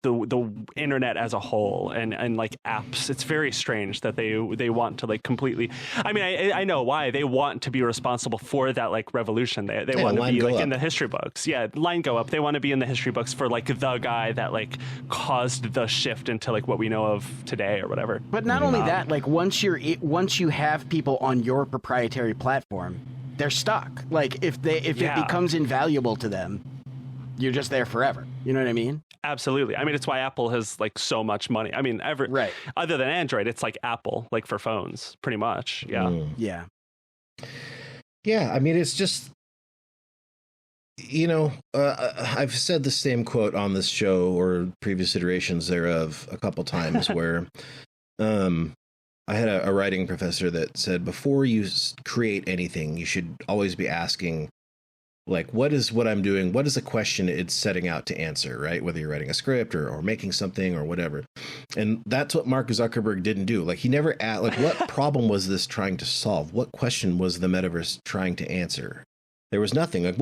the internet as a whole and like apps. It's very strange that they want to like completely. I mean, I know why they want to be responsible for that like revolution. They want to be like in the history books. Yeah, line go up. They want to be in the history books for like the guy that like caused the shift into like what we know of today or whatever. But not only that, like once you have people on your proprietary platform, they're stuck. Like if it becomes invaluable to them, you're just there forever. You know what I mean? Absolutely. I mean, it's why Apple has like so much money. I mean, other than Android, it's like Apple, like for phones, pretty much. Yeah. Yeah. Yeah. I mean, it's just, I've said the same quote on this show or previous iterations thereof a couple times where, I had a writing professor that said, before you create anything, you should always be asking, like, what is what I'm doing? What is the question it's setting out to answer, right? Whether you're writing a script or making something or whatever. And that's what Mark Zuckerberg didn't do. Like, he never asked, like, what problem was this trying to solve? What question was the metaverse trying to answer? There was nothing. Like,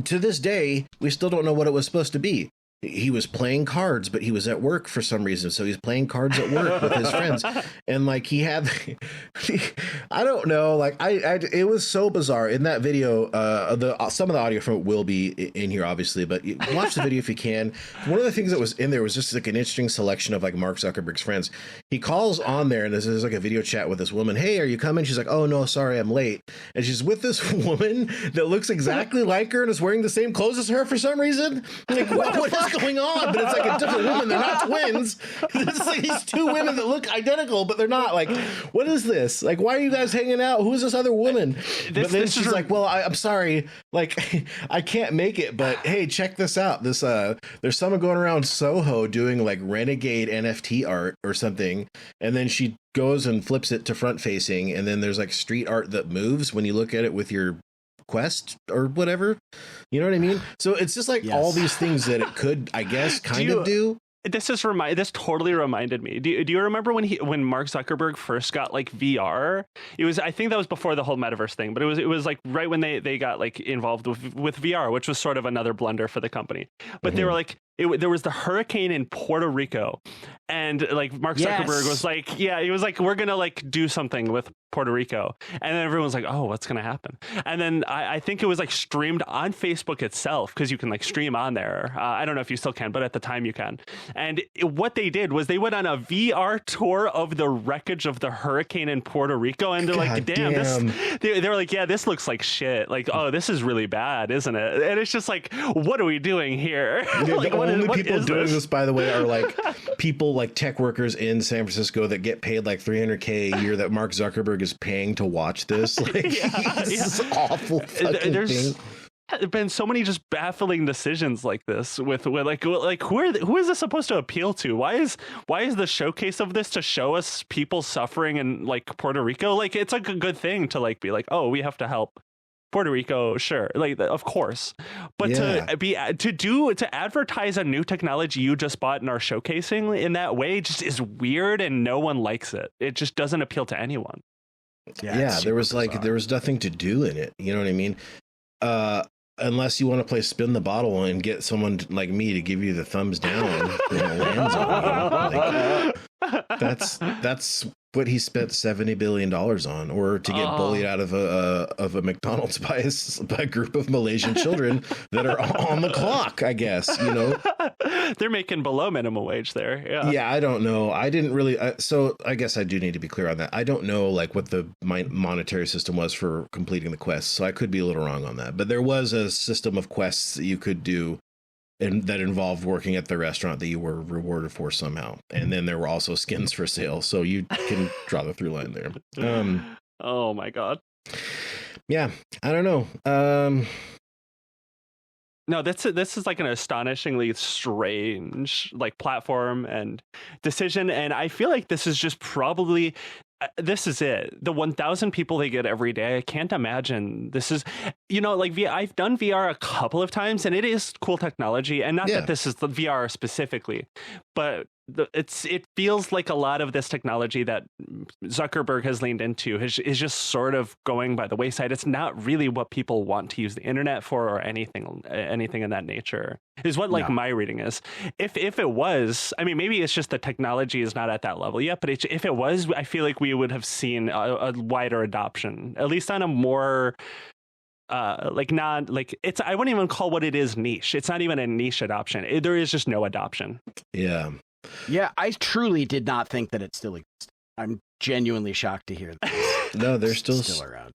to this day, we still don't know what it was supposed to be. He was playing cards, but he was at work for some reason. So he's playing cards at work with his friends. And like he had, I don't know, like it was so bizarre in that video. Some of the audio from it will be in here, obviously, but watch the video if you can. One of the things that was in there was just like an interesting selection of like Mark Zuckerberg's friends. He calls on there and there's like a video chat with this woman. Hey, are you coming? She's like, oh no, sorry, I'm late. And she's with this woman that looks exactly like her and is wearing the same clothes as her for some reason. Like, what is going on? But it's like a different woman. They're not twins. It's like these two women that look identical, but they're not. Like, what is this? Like, why are you guys hanging out? Who's this other woman? But then she's like, well, I'm sorry. Like, I can't make it, but hey, check this out. This there's someone going around Soho doing like renegade NFT art or something. And then she goes and flips it to front facing. And then there's like street art that moves when you look at it with your Quest or whatever. You know what I mean? So it's just like all these things that it could, I guess, kind of do. This totally reminded me. Do you remember when Mark Zuckerberg first got like VR? I think that was before the whole metaverse thing, but it was like right when they got like involved with VR, which was sort of another blunder for the company. But they were like, there was the hurricane in Puerto Rico, and like Mark Zuckerberg was like, he was like, we're gonna like do something with Puerto Rico, and then everyone's like, oh, what's gonna happen? And then I think it was like streamed on Facebook itself, because you can like stream on there. I don't know if you still can, but at the time you can. And what they did was they went on a VR tour of the wreckage of the hurricane in Puerto Rico, and they're like, damn. They were like, yeah, this looks like shit. Like, oh, this is really bad, isn't it? And it's just like, what are we doing here? Like, the only people doing this, by the way, are like people like tech workers in San Francisco that get paid like $300K a year that Mark Zuckerberg is paying to watch this. Like, this is awful fucking thing. There've been so many just baffling decisions like this with like who is this supposed to appeal to? Why is the showcase of this to show us people suffering in like Puerto Rico? Like, it's like a good thing to like be like, oh, we have to help Puerto Rico, sure, like of course, but to advertise a new technology you just bought and are showcasing in that way just is weird, and no one likes it. It just doesn't appeal to anyone. There was nothing to do in it. You know what I mean? Unless you want to play spin the bottle and get someone like me to give you the thumbs down when it lands on you. Like, that's what he spent $70 billion on, or to get bullied out of a McDonald's by a group of Malaysian children that are on the clock, I guess, you know. They're making below minimum wage there. Yeah, I don't know. I didn't really. So I guess I do need to be clear on that. I don't know like what the monetary system was for completing the quests, so I could be a little wrong on that. But there was a system of quests that you could do, and that involved working at the restaurant that you were rewarded for somehow. And then there were also skins for sale. So you can draw the through line there. Oh my God. Yeah, I don't know. No, this is like an astonishingly strange like platform and decision. And I feel like this is just probably, this is it. The 1,000 people they get every day. I can't imagine this is, you know, like I've done VR a couple of times, and it is cool technology. And not that this is the VR specifically, but it feels like a lot of this technology that Zuckerberg has leaned into is just sort of going by the wayside. It's not really what people want to use the internet for, or anything in that nature, is what my reading is. If it was, I mean, maybe it's just the technology is not at that level yet, but if it was, I feel like we would have seen a wider adoption, at least on a more I wouldn't even call what it is niche. It's not even a niche adoption. There is just no adoption. Yeah, I truly did not think that it still exists. I'm genuinely shocked to hear that. No, they're still around,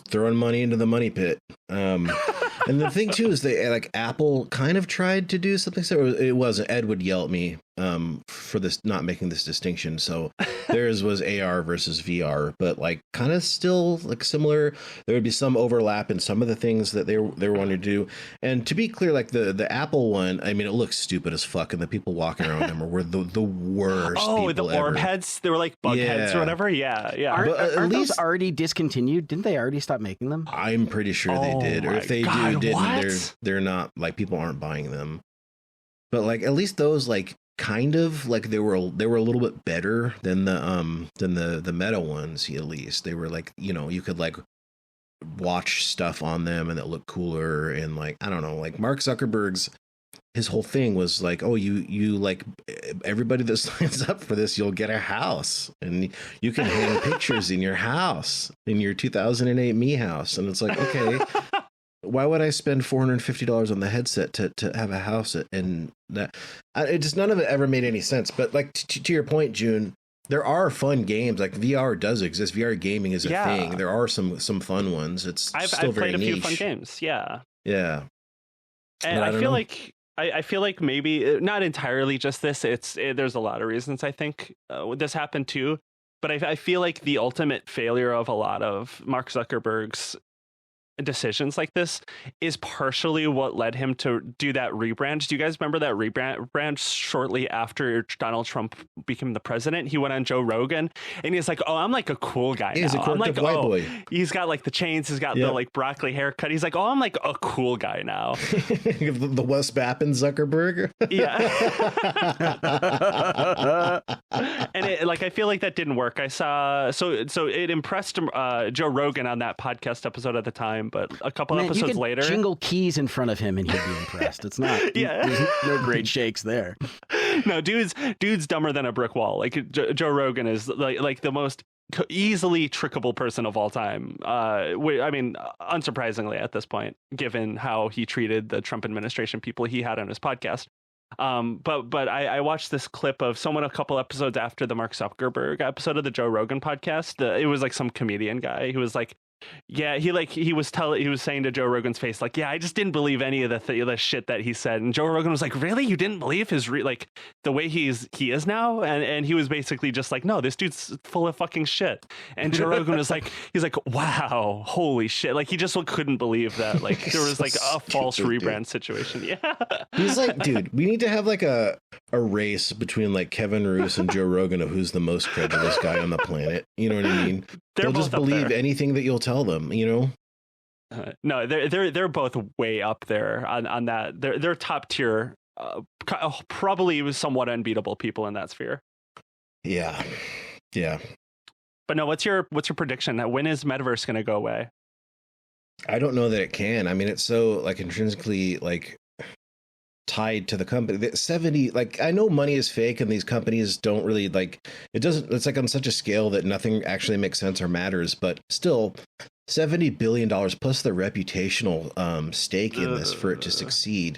throwing money into the money pit. And the thing too is they like Apple kind of tried to do something similar. It wasn't. Ed would yell at me for this not making this distinction. So theirs was AR versus VR, but like kind of still like similar. There would be some overlap in some of the things that they were wanting to do. And to be clear, like the Apple one, I mean, it looks stupid as fuck, and the people walking around them were the worst. Oh, the orb heads. They were like bug heads or whatever. Yeah. Aren't those already discontinued? Didn't they already stop making them? I'm pretty sure they did. Or if they didn't, they're not, like, people aren't buying them. But like at least those like kind of like they were a little bit better than the Meta ones. At least they were like, you know, you could like watch stuff on them and it looked cooler. And like, I don't know, like Mark Zuckerberg's, his whole thing was like, oh, you like everybody that signs up for this, you'll get a house and you can hang pictures in your house, in your 2008 Me house. And it's like, okay, why would I spend $450 on the headset to have a house? And that it just, none of it ever made any sense. But like to your point, June, there are fun games. Like VR does exist. VR gaming is a thing. There are some fun ones. I've played a few fun games. Yeah. And I feel like maybe not entirely just this. There's a lot of reasons I think this happened too. But I feel like the ultimate failure of a lot of Mark Zuckerberg's decisions like this is partially what led him to do that rebrand. Do you guys remember that rebrand shortly after Donald Trump became the president? He went on Joe Rogan and he's like, oh, I'm like a cool guy now. He's a I'm like, white boy. He's got like the chains, he's got the like broccoli haircut. He's like, oh, I'm like a cool guy now. The Wes Bappen Zuckerberg. Yeah. And it, like, I feel like that didn't work. I saw, so it impressed Joe Rogan on that podcast episode at the time, but a couple episodes you could later, jingle keys in front of him and he'd be impressed. It's not, there's no great shakes there. No, dude's dumber than a brick wall. Like Joe Rogan is like the most easily trickable person of all time. I mean, unsurprisingly at this point, given how he treated the Trump administration people he had on his podcast. But I watched this clip of someone a couple episodes after the Mark Zuckerberg episode of the Joe Rogan podcast. It was like some comedian guy who was like, yeah, he was saying to Joe Rogan's face, like, yeah, I just didn't believe any of the shit that he said. And Joe Rogan was like, really? You didn't believe his like the way he is now? And he was basically just like, no, this dude's full of fucking shit. And Joe Rogan was like, he's like, wow, holy shit. Like he just couldn't believe that like there was like a false rebrand situation. Yeah. He's like, dude, we need to have like a race between like Kevin Roos and Joe Rogan of who's the most credulous guy on the planet. You know what I mean? They'll just believe anything that you'll tell them, you know? No, they're both way up there on that. They're top tier, probably somewhat unbeatable people in that sphere. Yeah. But no, what's your prediction? When is metaverse going to go away? I don't know that it can. I mean, it's so like intrinsically like tied to the company that 70, like I know money is fake and these companies don't really like it's like on such a scale that nothing actually makes sense or matters, but still $70 billion plus the reputational stake in this for it to succeed.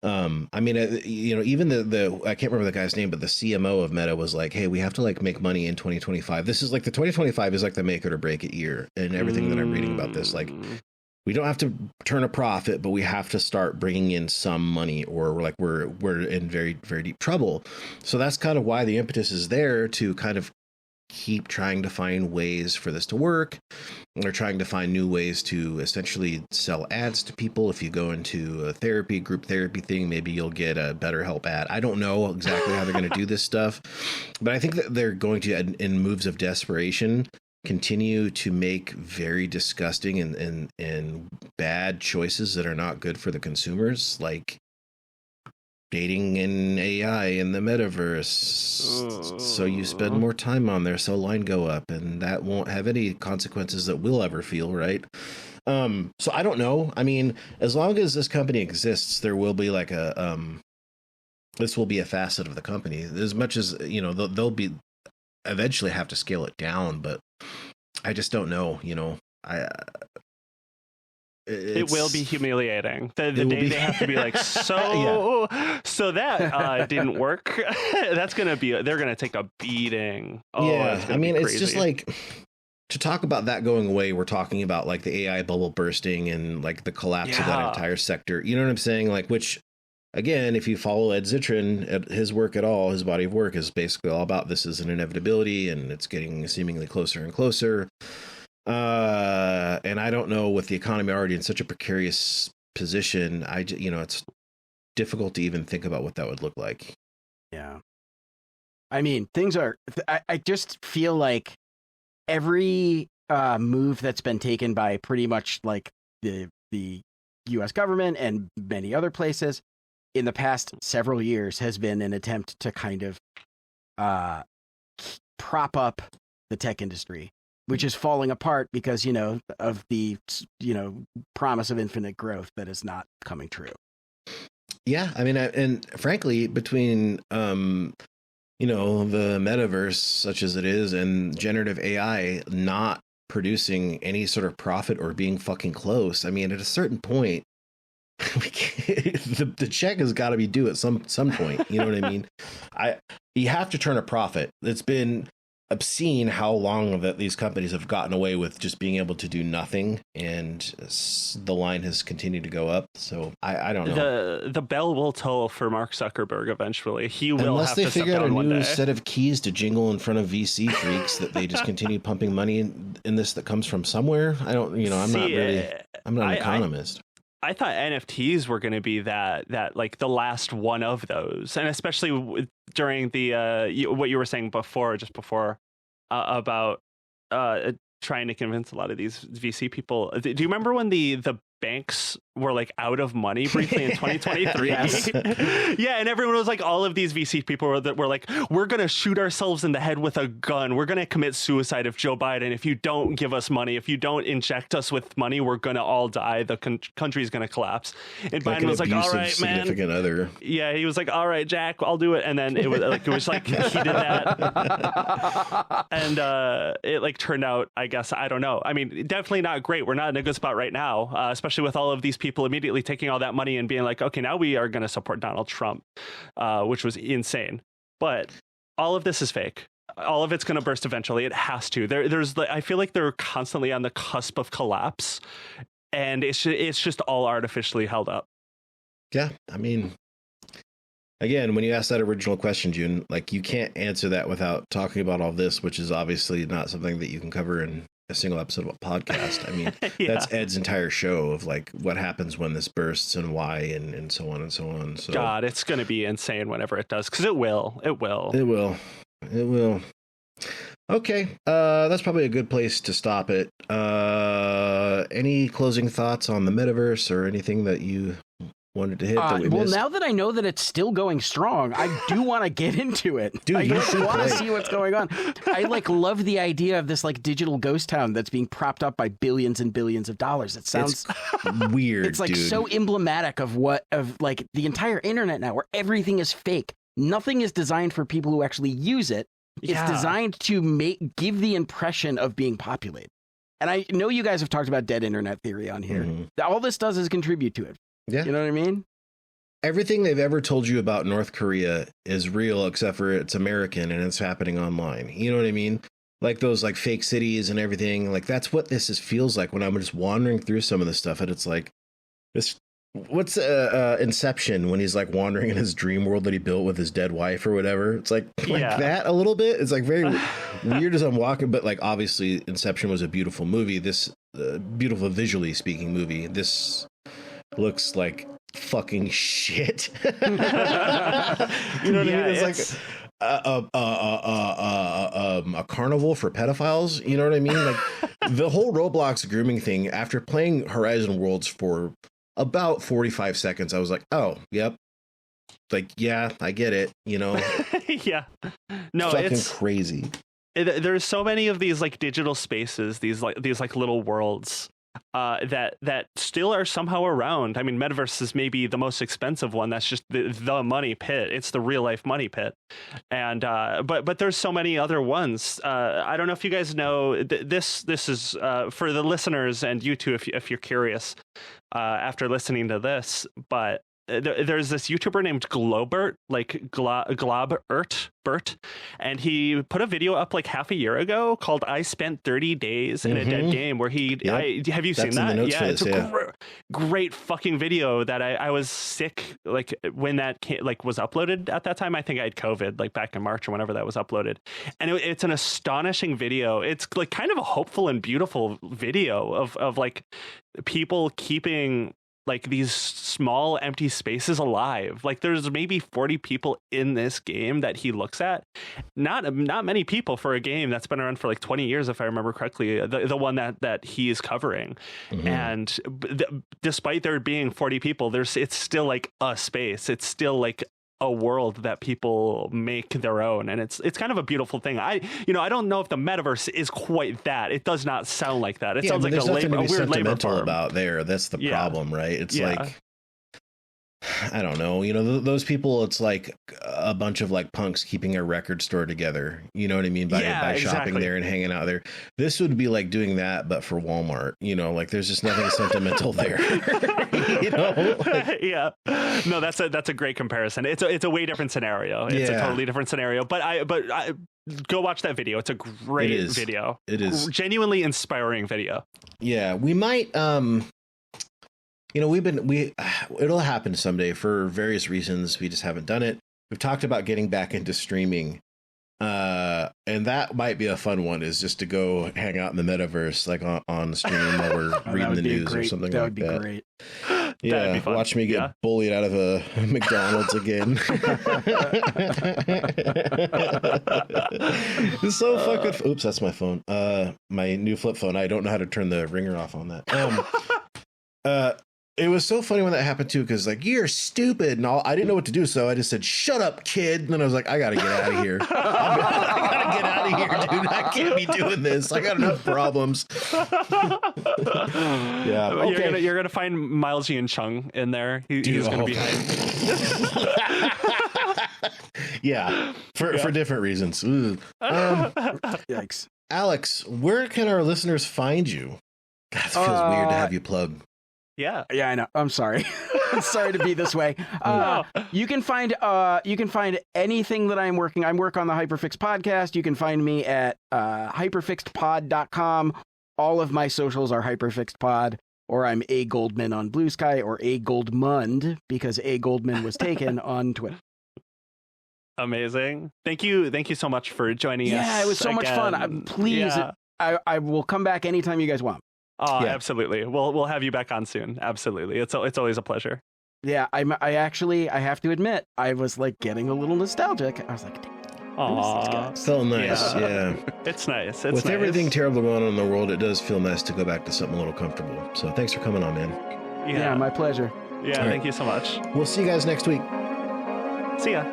I mean, even the I can't remember the guy's name, but the CMO of Meta was like, hey, we have to like make money in 2025. This is like the 2025 is like the make it or break it year. And everything that I'm reading about this, like we don't have to turn a profit, but we have to start bringing in some money or we're in very, very deep trouble. So that's kind of why the impetus is there to kind of keep trying to find ways for this to work. They're trying to find new ways to essentially sell ads to people. If you go into a group therapy thing, maybe you'll get a BetterHelp ad. I don't know exactly how they're going to do this stuff, but I think that they're going to, in moves of desperation, continue to make very disgusting and bad choices that are not good for the consumers, like dating in AI in the metaverse. So you spend more time on there, so line go up, and that won't have any consequences that we'll ever feel, right? So I don't know. I mean, as long as this company exists, there will be like this will be a facet of the company. As much as, they'll be eventually have to scale it down, but I just don't know, it will be humiliating. The day they have to be like, so that didn't work. They're gonna take a beating. I mean, it's just like to talk about that going away. We're talking about like the AI bubble bursting and like the collapse of that entire sector. You know what I'm saying? Like, which again, if you follow Ed Zitron at his work at all, his body of work is basically all about this is an inevitability and it's getting seemingly closer and closer. And I don't know, with the economy already in such a precarious position, it's difficult to even think about what that would look like. Yeah. I mean, I just feel like every move that's been taken by pretty much like the US government and many other places in the past several years has been an attempt to kind of prop up the tech industry, which is falling apart because, of the, promise of infinite growth that is not coming true. Yeah. I mean, and frankly, between, the metaverse, such as it is, and generative AI not producing any sort of profit or being fucking close. I mean, at a certain point, the check has got to be due at some point. You know what I mean? You have to turn a profit. It's been obscene how long that these companies have gotten away with just being able to do nothing, and the line has continued to go up. So I don't know. The bell will toll for Mark Zuckerberg eventually. He will unless have they to step figure out a down one new day. set of keys to jingle in front of VC freaks that they just continue pumping money in this that comes from somewhere. I don't, I'm not an economist. I thought NFTs were going to be that like the last one of those, and especially during the what you were saying before, about trying to convince a lot of these VC people. Do you remember when the banks were like out of money briefly in 2023? Yes. Yeah, and everyone was like, all of these VC people were like, we're going to shoot ourselves in the head with a gun. We're going to commit suicide if Joe Biden, if you don't give us money, if you don't inject us with money, we're going to all die. The country's going to to And Like Biden was like, all right, man. Significant other. Yeah, he was like, all right, Jack, I'll do it. And then it was like he did that. And it like turned out, I guess, I don't know. I mean, definitely not great. We're not in a good spot right now, especially with all of these people immediately taking all that money and being like, okay, now we are going to support Donald Trump, which was insane. But all of this is fake. All of it's going to burst eventually. It has to. I feel like they're constantly on the cusp of collapse, and it's just all artificially held up. Yeah, I mean, again, when you ask that original question, June, like you can't answer that without talking about all this, which is obviously not something that you can cover in a single episode of a podcast. I mean, Yeah. That's Ed's entire show of like what happens when this bursts and why and so on and so on. So God, it's going to be insane whenever it does, because it will. It will. Okay, that's probably a good place to stop it. Any closing thoughts on the metaverse or anything that you wanted to hit that we missed? Now that I know that it's still going strong, I do want to get into it. Dude, you should want play. to see what's going on. I love the idea of this like digital ghost town that's being propped up by billions and billions of dollars. It sounds weird. It's like dude. so emblematic of like the entire internet now, where everything is fake. Nothing is designed for people who actually use it. It's Yeah. designed to give the impression of being populated. And I know you guys have talked about dead internet theory on here. Mhm. All this does is contribute to it. Yeah. You know what I mean? Everything they've ever told you about North Korea is real, except for it's American and it's happening online. You know what I mean? Like those like fake cities and everything. Like that's what feels like when I'm just wandering through some of this stuff, and it's like this. What's Inception when he's like wandering in his dream world that he built with his dead wife or whatever? It's like Yeah. that a little bit. It's like very weird as I'm walking, but like obviously Inception was a beautiful movie. This beautiful visually speaking movie. This looks like fucking shit. You know what I mean? It's like a carnival for pedophiles. You know what I mean? Like the whole Roblox grooming thing. After playing Horizon Worlds for about 45 seconds, I was like, oh, yep. Like, yeah, I get it. You know, Yeah. No, fucking it's crazy. There's so many of these like digital spaces, these little worlds that still are somehow around. I mean, metaverse is maybe the most expensive one. That's just the money pit. It's the real life money pit. And but there's so many other ones. I don't know if you guys know this is for the listeners and you too, if you're curious after listening to this, but there's this YouTuber named Globert, like Bert, and he put a video up like half a year ago called "I Spent 30 Days in a Dead Game," where he. Yep. Have you That's seen in the that? notes Yeah, for it's this, a yeah. great fucking video that I was sick like when that was uploaded at that time. I think I had COVID like back in March or whenever that was uploaded, and it's an astonishing video. It's like kind of a hopeful and beautiful video of like people keeping like these small empty spaces alive. Like there's maybe 40 people in this game that he looks at. Not many people for a game that's been around for like 20 years, if I remember correctly, the one that he is covering. Mhm. And despite there being 40 people, it's still like a space. It's still like a world that people make their own, and it's kind of a beautiful thing. I don't know if the metaverse is quite that. It does not sound like that. It sounds like there's a nothing to be weird labor sentimental farm. about there. That's the Yeah. problem, right? It's Yeah. like, I don't know. You know, those people, it's like a bunch of like punks keeping a record store together. You know what I mean? By shopping exactly. there and hanging out there. This would be like doing that, but for Walmart. You know, like there's just nothing sentimental there. You You know? Like, Yeah. No, that's a great comparison. It's a way different scenario. It's a totally different scenario. But I go watch that video. It's a great video. It is genuinely inspiring video. Yeah, we might you know, it'll happen someday for various reasons. We just haven't done it. We've talked about getting back into streaming. And that might be a fun one, is just to go hang out in the metaverse, like on stream while we're reading the news or something like that. That would be great. Yeah, watch me get bullied out of a McDonald's again. It's so fucking. Oops, that's my phone. My new flip phone. I don't know how to turn the ringer off on that. It was so funny when that happened too, because like, you're stupid and all. I didn't know what to do, so I just said, "Shut up, kid." And then I was like, I gotta get out of here. I gotta get out of here, dude. I can't be doing this. I got enough problems. Yeah. Okay. You're gonna find Miles Ian Chung in there. He's gonna be hiding. Yeah, for different reasons. Yikes. Alex, where can our listeners find you? God, it feels weird to have you plug. Yeah, I know. I'm sorry. I'm sorry to be this way. You can find anything that I'm working. I work on the Hyperfix podcast. You can find me at hyperfixedpod.com. All of my socials are hyperfixedpod, or I'm A Goldman on Blue Sky, or A Goldmund, because A Goldman was taken on Twitter. Amazing. Thank you so much for joining us. Yeah, it was so much fun. Please, I will come back anytime you guys want. Oh, yeah. Absolutely. We'll have you back on soon. Absolutely. It's always a pleasure. Yeah, I have to admit, I was like getting a little nostalgic. I was like, "Aw, so nice." Yeah. It's nice. With nice. everything terrible going on in the world, it does feel nice to go back to something a little comfortable. So thanks for coming on, man. Yeah, my pleasure. Yeah, thank you so much. We'll see you guys next week. See ya.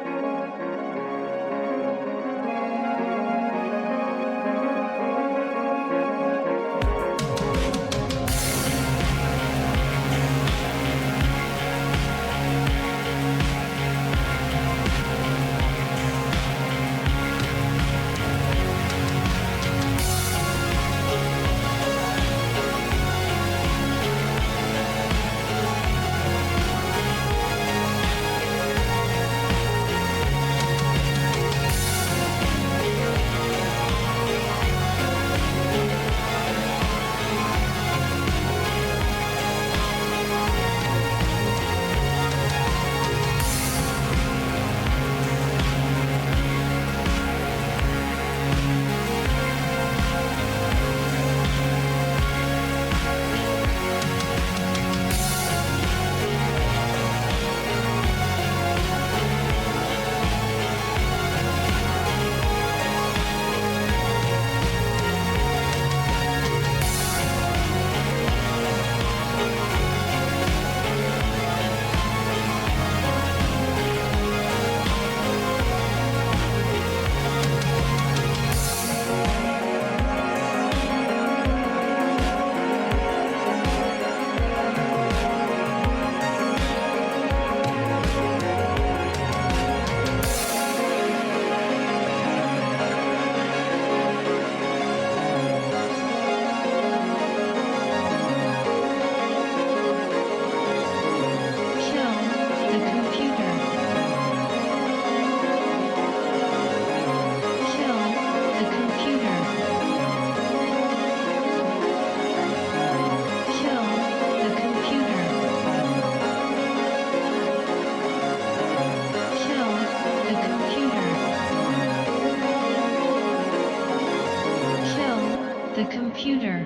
the computer.